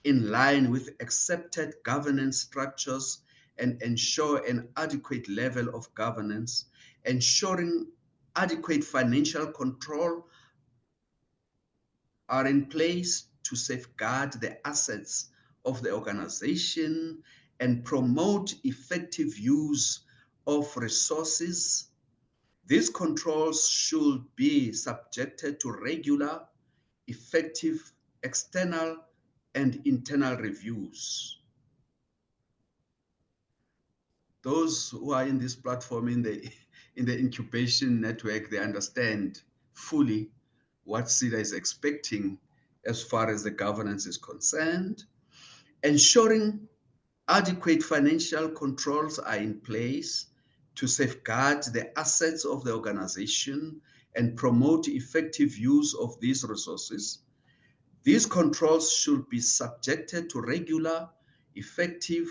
in line with accepted governance structures and ensure an adequate level of governance, ensuring adequate financial control are in place to safeguard the assets of the organization and promote effective use of resources. These controls should be subjected to regular, effective external and internal reviews. Those who are in this platform, in the incubation network, they understand fully what SEDA is expecting as far as the governance is concerned. Ensuring adequate financial controls are in place to safeguard the assets of the organization and promote effective use of these resources. These controls should be subjected to regular, effective,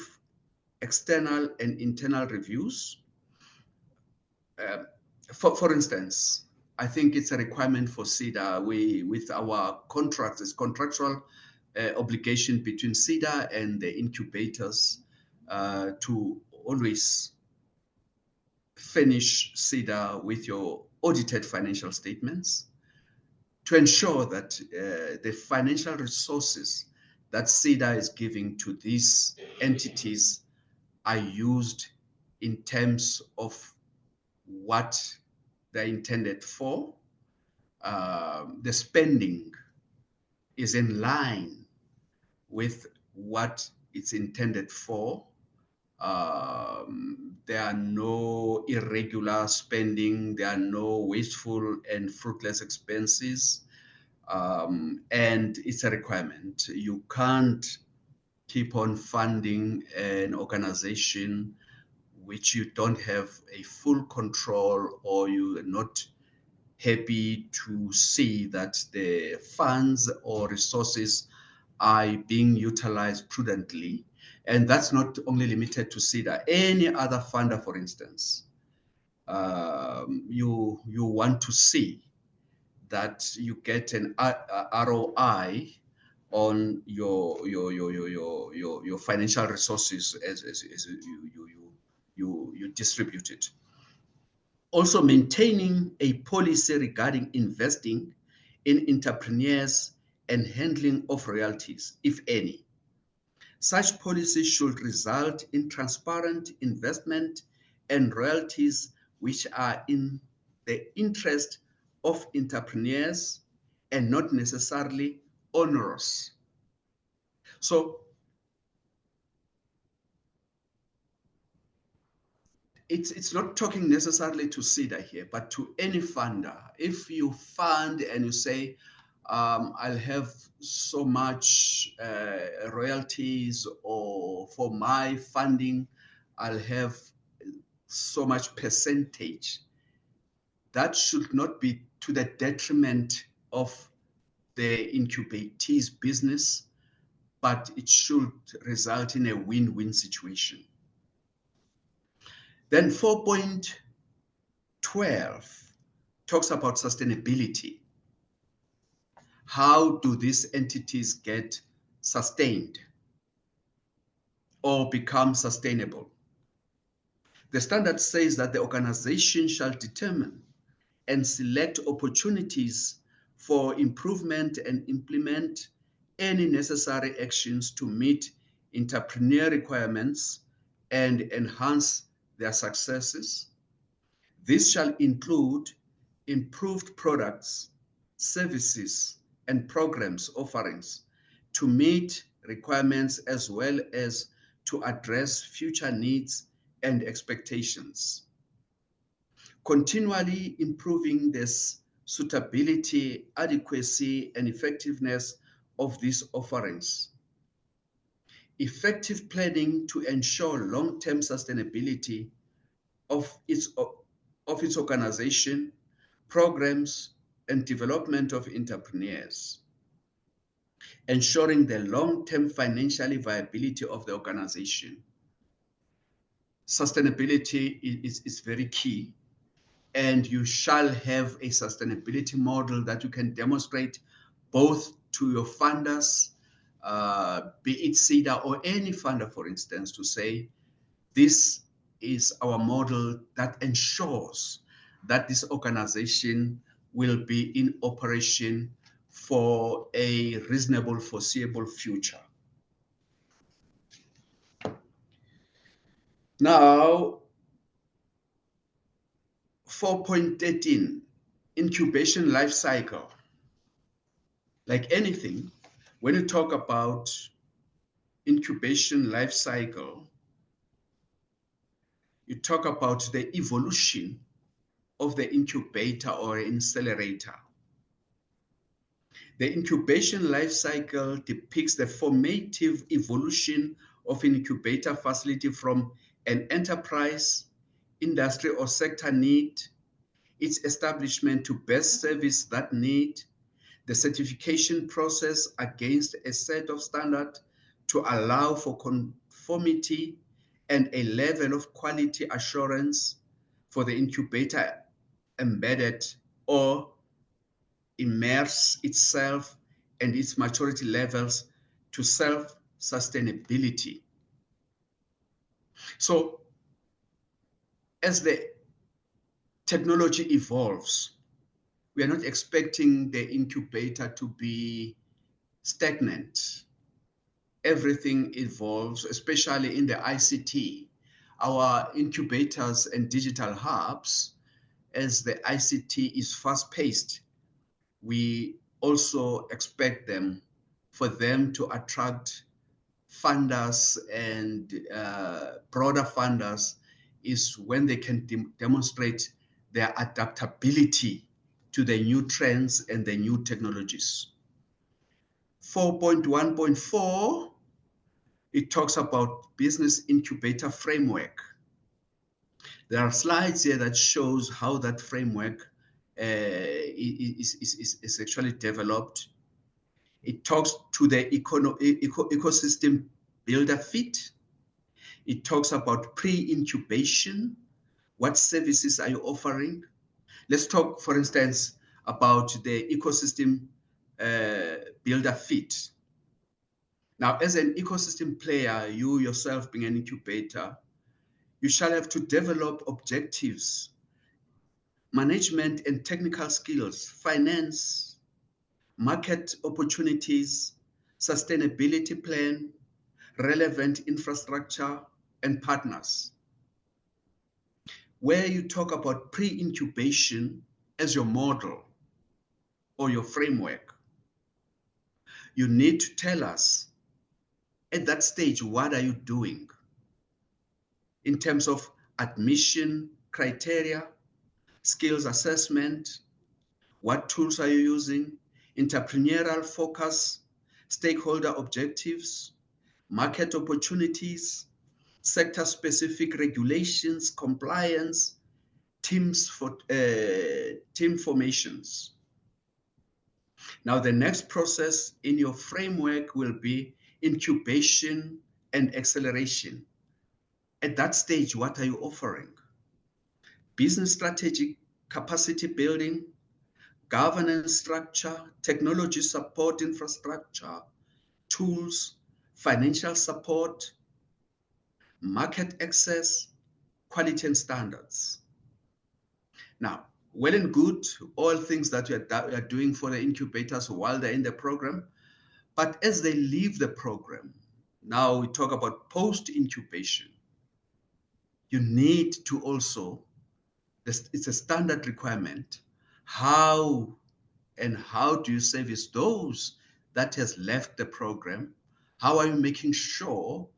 external and internal reviews. For instance, I think it's a requirement for SEDA. With our contracts, it's contractual obligation between SEDA and the incubators to always finish SEDA with your audited financial statements to ensure that the financial resources that SEDA is giving to these entities are used in terms of what they're intended for. The spending is in line with what it's intended for. There are no irregular spending. There are no wasteful and fruitless expenses. And it's a requirement. You can't keep on funding an organization which you don't have a full control, or you're not happy to see that the funds or resources are being utilized prudently. And that's not only limited to SEDA, any other funder, for instance. You want to see that you get an ROI on your financial resources as you distribute it. Also, maintaining a policy regarding investing in entrepreneurs and handling of royalties, if any. Such policies should result in transparent investment and royalties which are in the interest of entrepreneurs and not necessarily onerous. So it's not talking necessarily to SEDA here, but to any funder. If you fund and you say, I'll have so much royalties, or for my funding, I'll have so much percentage, that should not be to the detriment of the incubatee's business, but it should result in a win-win situation. Then 4.12 talks about sustainability. How do these entities get sustained or become sustainable? The standard says that the organization shall determine and select opportunities for improvement and implement any necessary actions to meet entrepreneur requirements and enhance their successes. This shall include improved products, services, and programs offerings to meet requirements, as well as to address future needs and expectations. Continually improving this suitability, adequacy, and effectiveness of these offerings. Effective planning to ensure long-term sustainability of its organization, programs, and development of entrepreneurs. Ensuring the long-term financial viability of the organization. Sustainability is very key, and you shall have a sustainability model that you can demonstrate both to your funders, be it SEDA or any funder, for instance, to say, this is our model that ensures that this organization will be in operation for a reasonable, foreseeable future. Now, 4.13, incubation life cycle. Like anything, when you talk about incubation life cycle, you talk about the evolution of the incubator or accelerator. The incubation life cycle depicts the formative evolution of an incubator facility from an enterprise, industry, or sector need, its establishment to best service that need, the certification process against a set of standards to allow for conformity and a level of quality assurance for the incubator embedded or immerse itself and its maturity levels to self-sustainability. So as the technology evolves, we are not expecting the incubator to be stagnant. Everything evolves, especially in the ICT. Our incubators and digital hubs, as the ICT is fast-paced, we also expect for them to attract funders and broader funders is when they can demonstrate their adaptability to the new trends and the new technologies. 4.1.4, it talks about business incubator framework. There are slides here that shows how that framework is actually developed. It talks to the ecosystem builder fit. It talks about pre-incubation. What services are you offering? Let's talk, for instance, about the ecosystem builder fit. Now, as an ecosystem player, you yourself being an incubator, you shall have to develop objectives, management and technical skills, finance, market opportunities, sustainability plan, relevant infrastructure, and partners. Where you talk about pre-incubation as your model or your framework, you need to tell us at that stage, what are you doing in terms of admission criteria, skills assessment, what tools are you using, entrepreneurial focus, stakeholder objectives, market opportunities, sector-specific regulations, compliance, team formations. Now, the next process in your framework will be incubation and acceleration. At that stage, what are you offering? Business strategy, capacity building, governance structure, technology support infrastructure, tools, financial support, market access, quality and standards. Now, well and good, all things that we are doing for the incubators while they're in the program, but as they leave the program, now we talk about post-incubation. You need to also, it's a standard requirement, how do you service those that has left the program? How are you making sure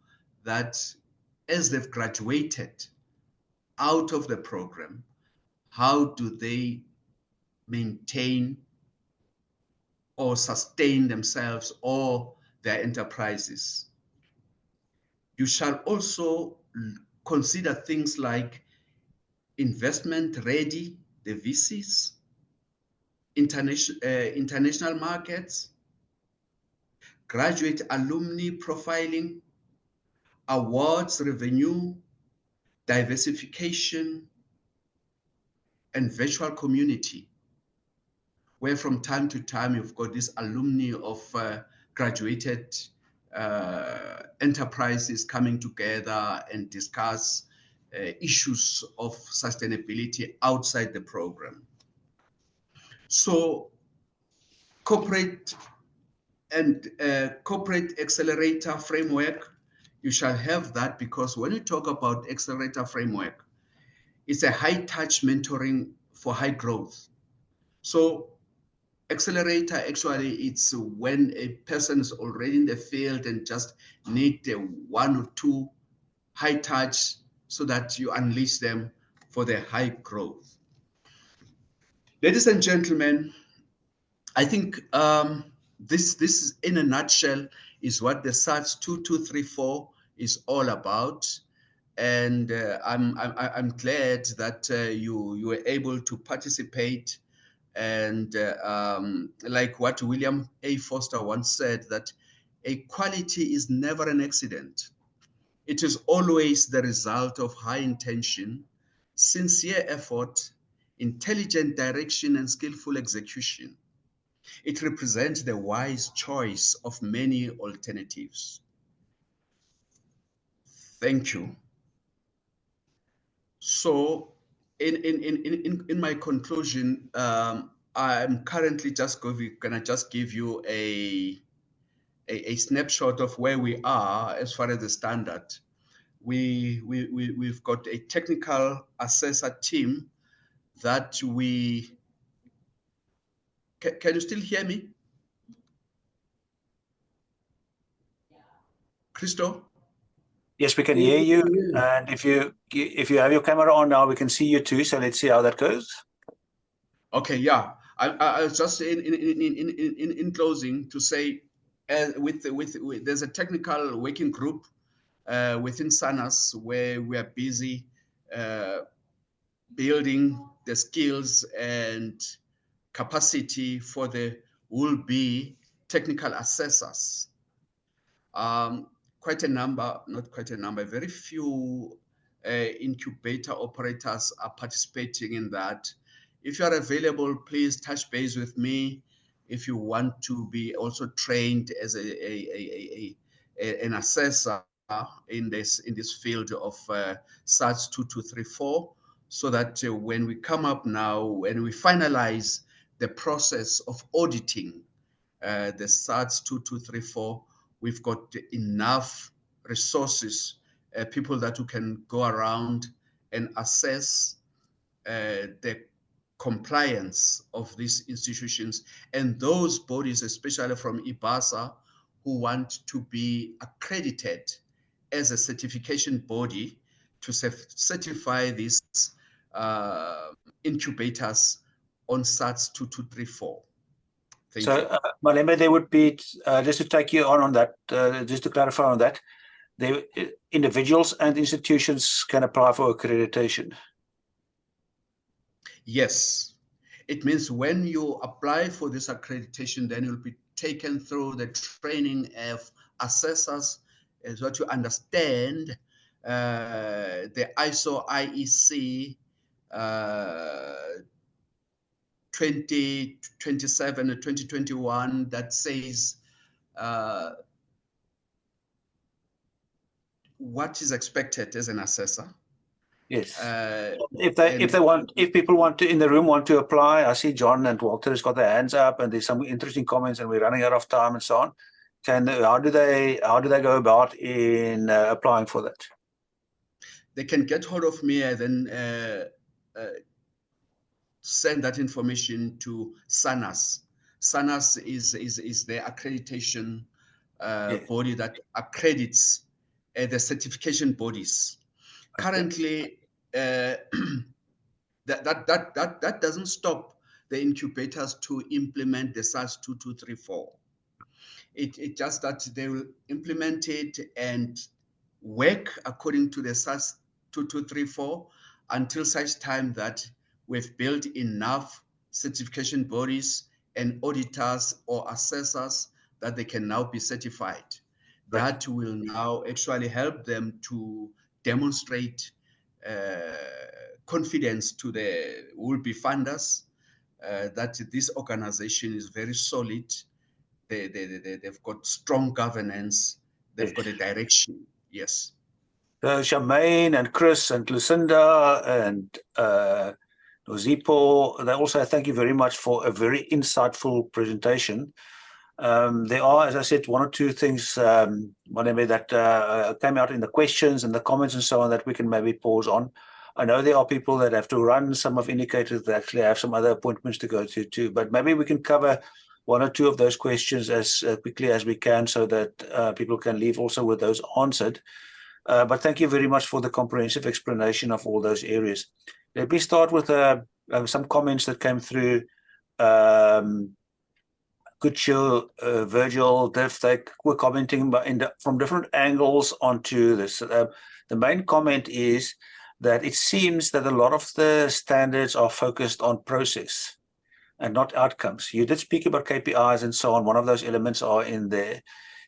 that as they've graduated out of the program, how do they maintain or sustain themselves or their enterprises? You shall also consider things like investment ready, the VCs, international markets, graduate alumni profiling, awards revenue, diversification, and virtual community, where from time to time you've got this alumni of graduated enterprises coming together and discuss issues of sustainability outside the program. So corporate accelerator framework, you shall have that, because when you talk about accelerator framework, it's a high touch mentoring for high growth. So accelerator, actually, it's when a person is already in the field and just need one or two high touch so that you unleash them for their high growth. Ladies and gentlemen, I think this in a nutshell is what the SARS 2234 is all about. And I'm glad that you were able to participate. And like what William A. Foster once said, that equality is never an accident. It is always the result of high intention, sincere effort, intelligent direction, and skillful execution. It represents the wise choice of many alternatives. Thank you. So in my conclusion, I'm currently just gonna give you a snapshot of where we are as far as the standard. We've got a technical assessor team that can you still hear me? Christo? Yes, we can hear you. And if you have your camera on now, we can see you too. So let's see how that goes. Okay, yeah. I was just in closing to say, there's a technical working group within SANAS where we are busy building the skills and capacity for the will-be technical assessors. Quite a number, not quite a number, very few incubator operators are participating in that. If you are available, please touch base with me. If you want to be also trained as an assessor in this field of SARS 2234, so that when we come up now, when we finalize the process of auditing the SARS 2234, we've got enough resources, people that who can go around and assess the compliance of these institutions and those bodies, especially from IBASA, who want to be accredited as a certification body to certify these incubators on SARS 2234. Thank you. Malembe, there would be, just to take you on that, just to clarify on that, individuals and institutions can apply for accreditation. Yes. It means when you apply for this accreditation, then you'll be taken through the training of assessors as what you understand the ISO IEC 2027 or 2021 that says what is expected as an assessor. Yes. If people want to in the room want to apply, I see John and Walter has got their hands up, and there's some interesting comments, and we're running out of time and so on. How do they go about in applying for that? They can get hold of me and then send that information to SANAS. SANAS is the accreditation body that accredits the certification bodies. Okay. Currently, that doesn't stop the incubators to implement the SARS 2234. It just that they will implement it and work according to the SARS 2234 until such time that we've built enough certification bodies and auditors or assessors that they can now be certified. Right. That will now actually help them to demonstrate confidence to the will-be funders that this organization is very solid. They've got strong governance. They've got a direction. Yes. Charmaine and Chris and Lucinda and Nozipo, they also thank you very much for a very insightful presentation. There are, as I said, one or two things, Malembe, that came out in the questions and the comments and so on that we can maybe pause on. I know there are people that have to run. Some have indicated that actually have some other appointments to go to too, but maybe we can cover one or two of those questions as quickly as we can so that people can leave also with those answered. But thank you very much for the comprehensive explanation of all those areas. Let me start with some comments that came through. Kucho, Virgil, Div, they were commenting from different angles onto this. The main comment is that it seems that a lot of the standards are focused on process and not outcomes. You did speak about KPIs and so on. One of those elements are in there.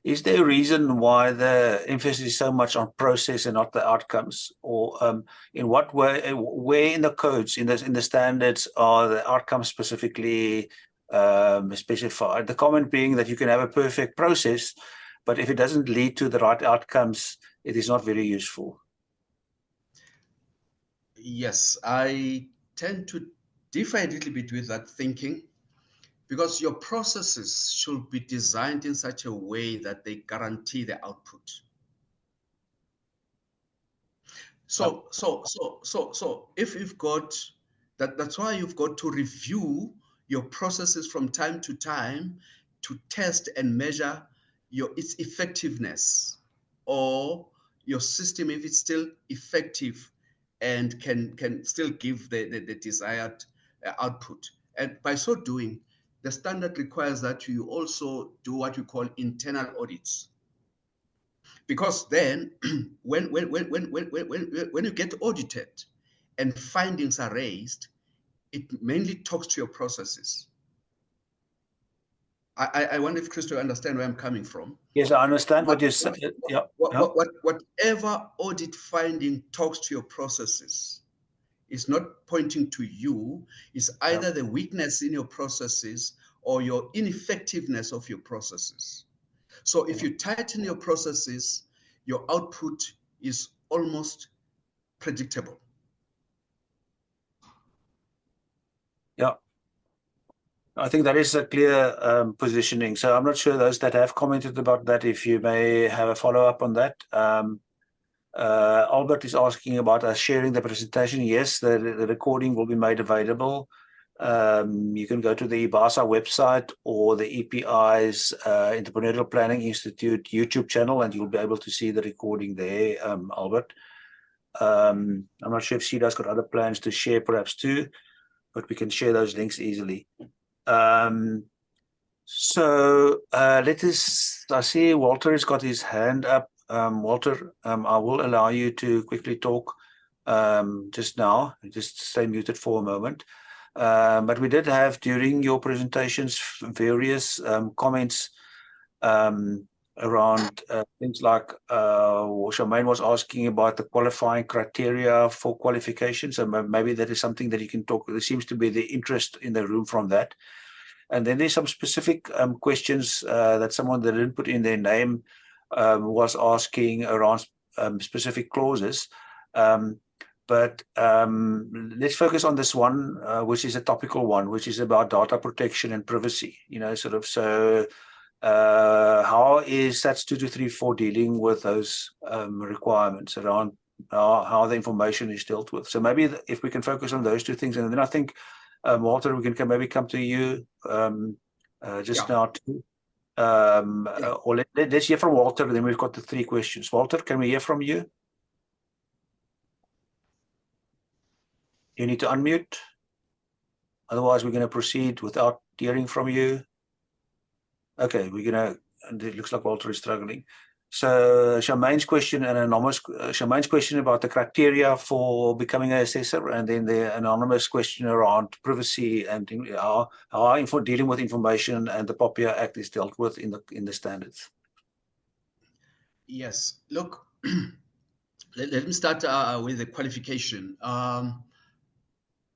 Is there a reason why the emphasis is so much on process and not the outcomes? Or in what way, where in the codes, in the standards, are the outcomes specifically specified? The comment being that you can have a perfect process, but if it doesn't lead to the right outcomes, it is not very useful. Yes, I tend to differ a little bit with that thinking, because your processes should be designed in such a way that they guarantee the output. So if you've got that's why you've got to review your processes from time to time to test and measure its effectiveness. or your system, if it's still effective and can still give the desired output. And by so doing, the standard requires that you also do what you call internal audits. Because then when you get audited and findings are raised, it mainly talks to your processes. I wonder if Christo understand where I'm coming from. Yes, I understand what you're saying. Yeah. Whatever audit finding talks to your processes is not pointing to you, is either the weakness in your processes or your ineffectiveness of your processes. So if you tighten your processes, your output is almost predictable. Yeah. I think that is a clear positioning. So I'm not sure those that have commented about that, if you may have a follow-up on that. Albert is asking about us sharing the presentation. Yes, the recording will be made available. You can go to the IBASA website or the EPI's Entrepreneurial Planning Institute YouTube channel, and you'll be able to see the recording there, Albert. I'm not sure if SEDA's got other plans to share perhaps too, but we can share those links easily. So let us, I see Walter has got his hand up. Walter, I will allow you to quickly talk just now. Just stay muted for a moment. But we did have during your presentations various comments around things like Charmaine was asking about the qualifying criteria for qualifications, and maybe that is something that you can talk. There seems to be the interest in the room from that. And then there's some specific questions that someone that didn't put in their name was asking around specific clauses. But let's focus on this one, which is a topical one, which is about data protection and privacy. You know, sort of. So, how is SATS 2234 dealing with those requirements around how the information is dealt with? So maybe if we can focus on those two things, and then I think Walter, we can maybe come to you now too. Or let's hear from Walter, and then we've got the three questions. Walter, can we hear from you? You need to unmute. Otherwise, we're going to proceed without hearing from you. Okay, and it looks like Walter is struggling. So Charmaine's question, Charmaine's question about the criteria for becoming an assessor, and then the anonymous question around privacy and how dealing with information and the POPIA Act is dealt with in the standards. Yes, look, let me start with the qualification.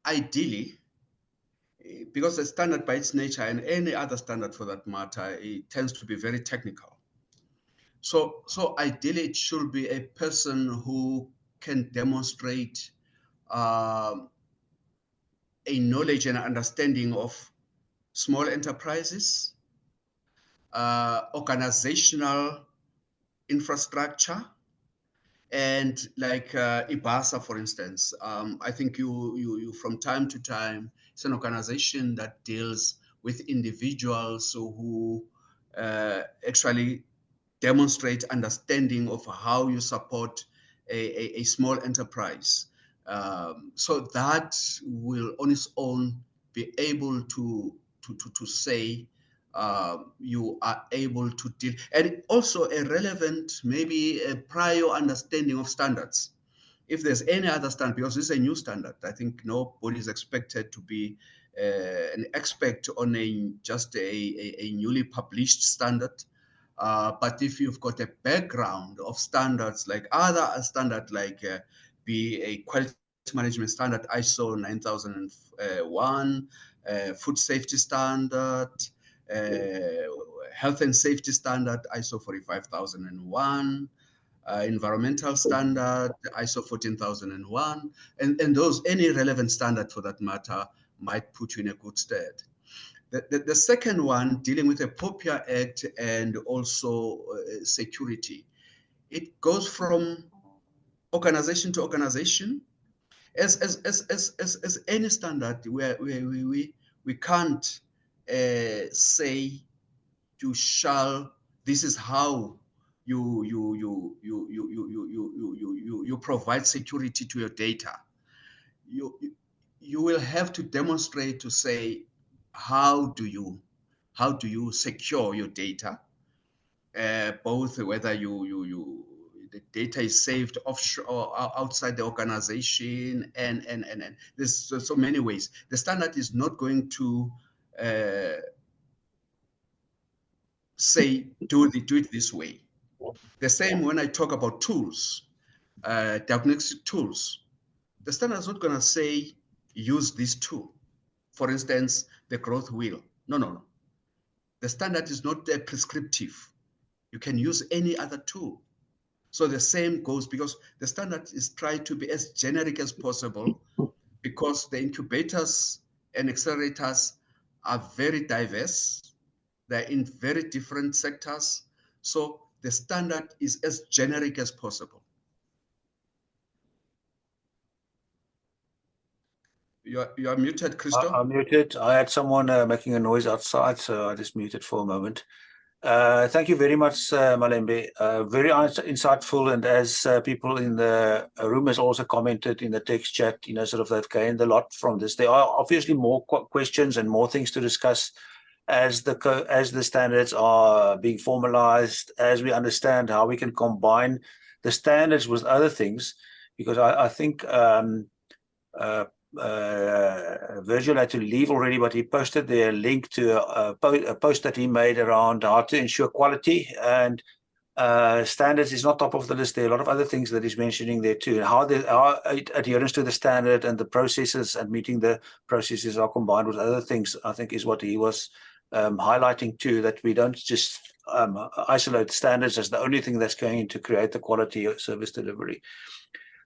Ideally, because the standard by its nature, and any other standard for that matter, it tends to be very technical. So ideally, it should be a person who can demonstrate a knowledge and understanding of small enterprises, organizational infrastructure, and like IBASA, for instance. I think you from time to time, it's an organization that deals with individuals who actually demonstrate understanding of how you support a small enterprise. So that will on its own be able to say you are able to deal, and also a relevant, maybe a prior understanding of standards. If there's any other standard, because this is a new standard, I think nobody is expected to be an expert on just a newly published standard. But if you've got a background of standards like other standard, like be a quality management standard, ISO 9001, food safety standard, health and safety standard, ISO 45001, environmental standard, ISO 14001, and those, any relevant standard for that matter, might put you in a good stead. The second one, dealing with the POPIA Act and also security, it goes from organization to organization. As any standard, we can't say you shall, this is how you provide security to your data. You will have to demonstrate to say, how do you secure your data, both whether the data is saved offshore or outside the organization, and there's so many ways. The standard is not going to say do it this way. The same when I talk about tools, diagnostic tools. The standard is not going to say use this tool. For instance, the growth wheel. No. The standard is not prescriptive. You can use any other tool. So the same goes, because the standard is trying to be as generic as possible, because the incubators and accelerators are very diverse. They're in very different sectors. So the standard is as generic as possible. You are muted, Christo. I'm muted. I had someone making a noise outside, so I just muted for a moment. Thank you very much, Malembe. Very insightful, and as people in the room has also commented in the text chat, sort of they've gained a lot from this. There are obviously more questions and more things to discuss as the standards are being formalized, as we understand how we can combine the standards with other things, because I think Virgil had to leave already, but he posted there a link to a post that he made around how to ensure quality, and standards is not top of the list. There are a lot of other things that he's mentioning there too, and how adherence to the standard and the processes and meeting the processes are combined with other things, I think, is what he was highlighting too, that we don't just isolate standards as the only thing that's going to create the quality of service delivery.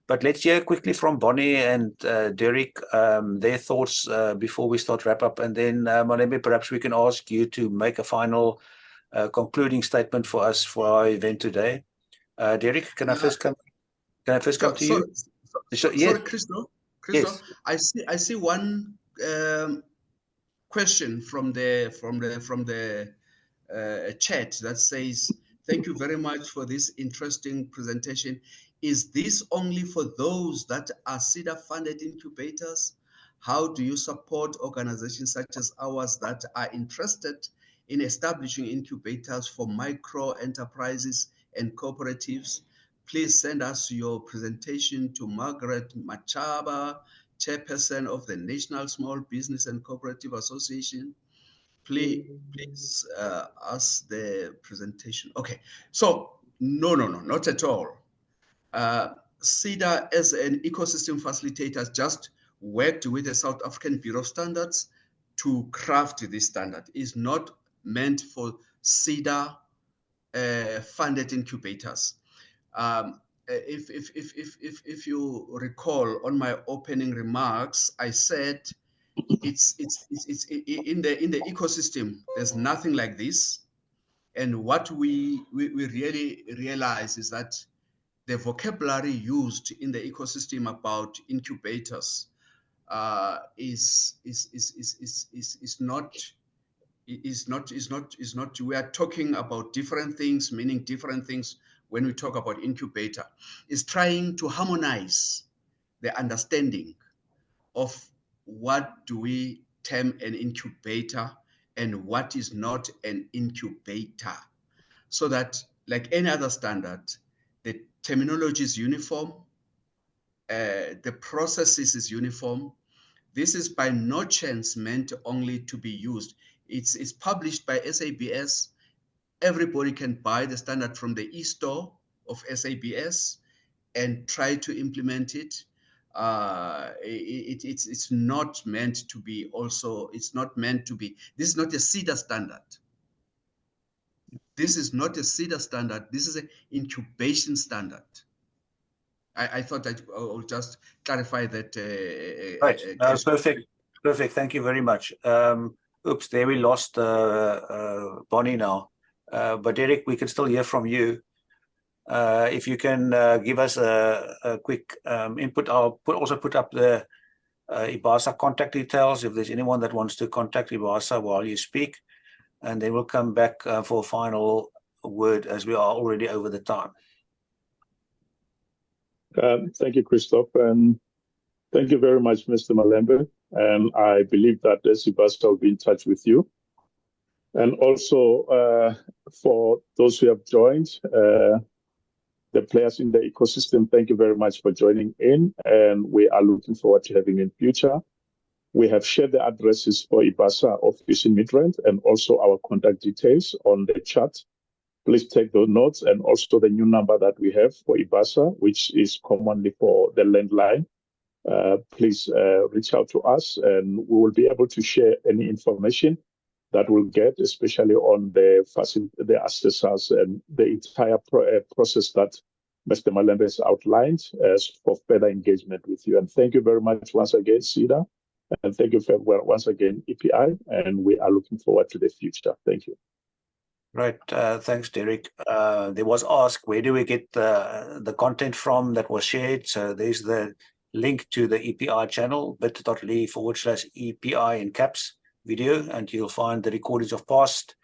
But let's hear quickly from Bonnie and Derek, their thoughts before we start wrap up. And then, Malembe, perhaps we can ask you to make a final concluding statement for us for our event today. Derek, can I first come to you? Sorry, Christo. Yes. I see one question from the chat that says, "Thank you very much for this interesting presentation. Is this only for those that are SEDA funded incubators? How do you support organizations such as ours that are interested in establishing incubators for micro enterprises and cooperatives? Please send us your presentation to Margaret Machaba, Chairperson of the National Small Business and Cooperative Association. Please ask the presentation." Okay, so no, not at all. SEDA, as an ecosystem facilitator, has just worked with the South African Bureau of Standards to craft this standard. It's not meant for SEDA funded incubators. If you recall, on my opening remarks, I said it's in the ecosystem. There's nothing like this, and what we really realize is that the vocabulary used in the ecosystem about incubators is not. We are talking about different things, meaning different things when we talk about incubator. It's trying to harmonize the understanding of what do we term an incubator and what is not an incubator, so that, like any other standard, the terminology is uniform, the processes is uniform. This is by no chance meant only to be used. It's published by SABS. Everybody can buy the standard from the e-store of SABS and try to implement it. It's not meant to be also, it's not meant to be, this is not a SEDA standard. This is not a SEDA standard. This is an incubation standard. I thought I'll just clarify that. Right. Perfect. Thank you very much. Oops, there we lost Bonnie now. But Derek, we can still hear from you. If you can give us a quick input, I'll also put up the IBASA contact details if there's anyone that wants to contact IBASA while you speak. And then we'll come back for a final word as we are already over the time. Thank you, Christoph, and thank you very much, Mr. Malembe. And I believe that Sibasta will be in touch with you. And also for those who have joined, the players in the ecosystem, thank you very much for joining in, and we are looking forward to having you in future. We have shared the addresses for IBASA office in Midrand and also our contact details on the chat. Please take those notes, and also the new number that we have for IBASA, which is commonly for the landline. Please reach out to us, and we will be able to share any information that we'll get, especially on the assessors and the entire process that Mr. Malembe has outlined for further engagement with you. And thank you very much once again, SEDA, and thank you once again, EPI, and we are looking forward to the future. Thank you. Right. Thanks, Derek. There was asked, where do we get the content from that was shared? So there's the link to the EPI channel, bit.ly/EPI in caps video, and you'll find the recordings of past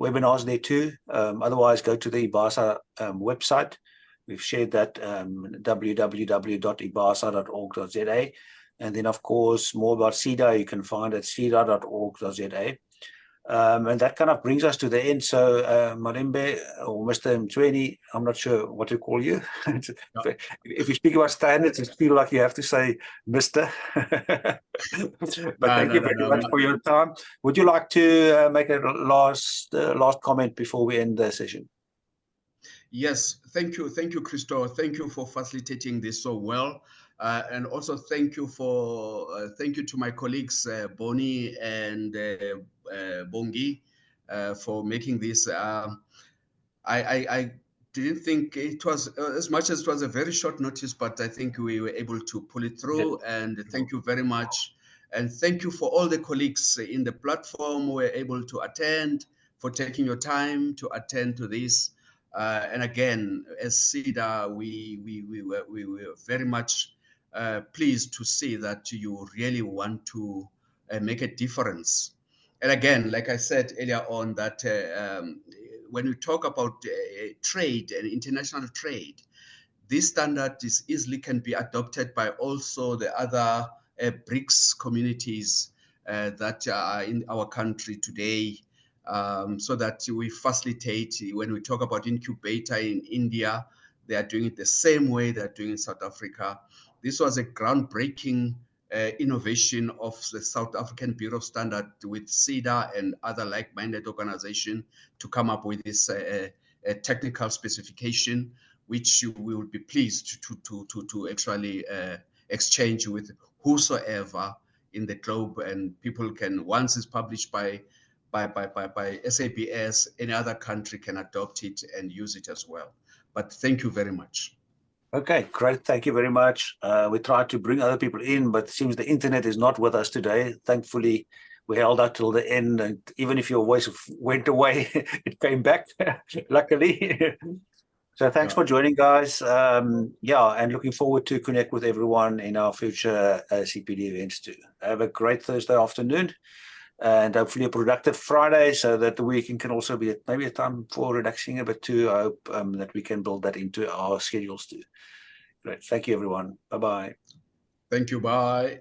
webinars there too. Otherwise, go to the IBASA website. We've shared that www.ibasa.org.za. And then, of course, more about SEDA you can find at seda.org.za. And that kind of brings us to the end. So, Malembe or Mr. Mtsweni, I'm not sure what to call you. If you speak about standards, it feels like you have to say Mr. But thank you very much for your time. Would you like to make a last comment before we end the session? Yes, thank you, Christo. Thank you for facilitating this so well, and also thank you to my colleagues Boni and Bongi for making this. I didn't think it was as much as it was a very short notice, but I think we were able to pull it through. And thank you very much, and thank you for all the colleagues in the platform who were able to attend, for taking your time to attend to this. And again, as SEDA, we were very much pleased to see that you really want to make a difference. And again, like I said earlier on, that when we talk about trade and international trade, this standard easily can be adopted by also the other BRICS communities that are in our country today. So that we facilitate. When we talk about incubator in India, they are doing it the same way they're doing in South Africa. This was a groundbreaking innovation of the South African Bureau of Standard with SEDA and other like-minded organizations to come up with this technical specification, which we will be pleased to actually exchange with whosoever in the globe, and people can, once it's published by SABS, any other country can adopt it and use it as well. But thank you very much. Okay, great. Thank you very much. We tried to bring other people in, but it seems the internet is not with us today. Thankfully, we held out till the end, and even if your voice went away, it came back, luckily. So thanks for joining, guys. And looking forward to connect with everyone in our future CPD events too. Have a great Thursday afternoon, and hopefully a productive Friday, so that the weekend can also be maybe a time for relaxing a bit too. I hope that we can build that into our schedules too. Great. Thank you, everyone. Bye-bye. Thank you. Bye.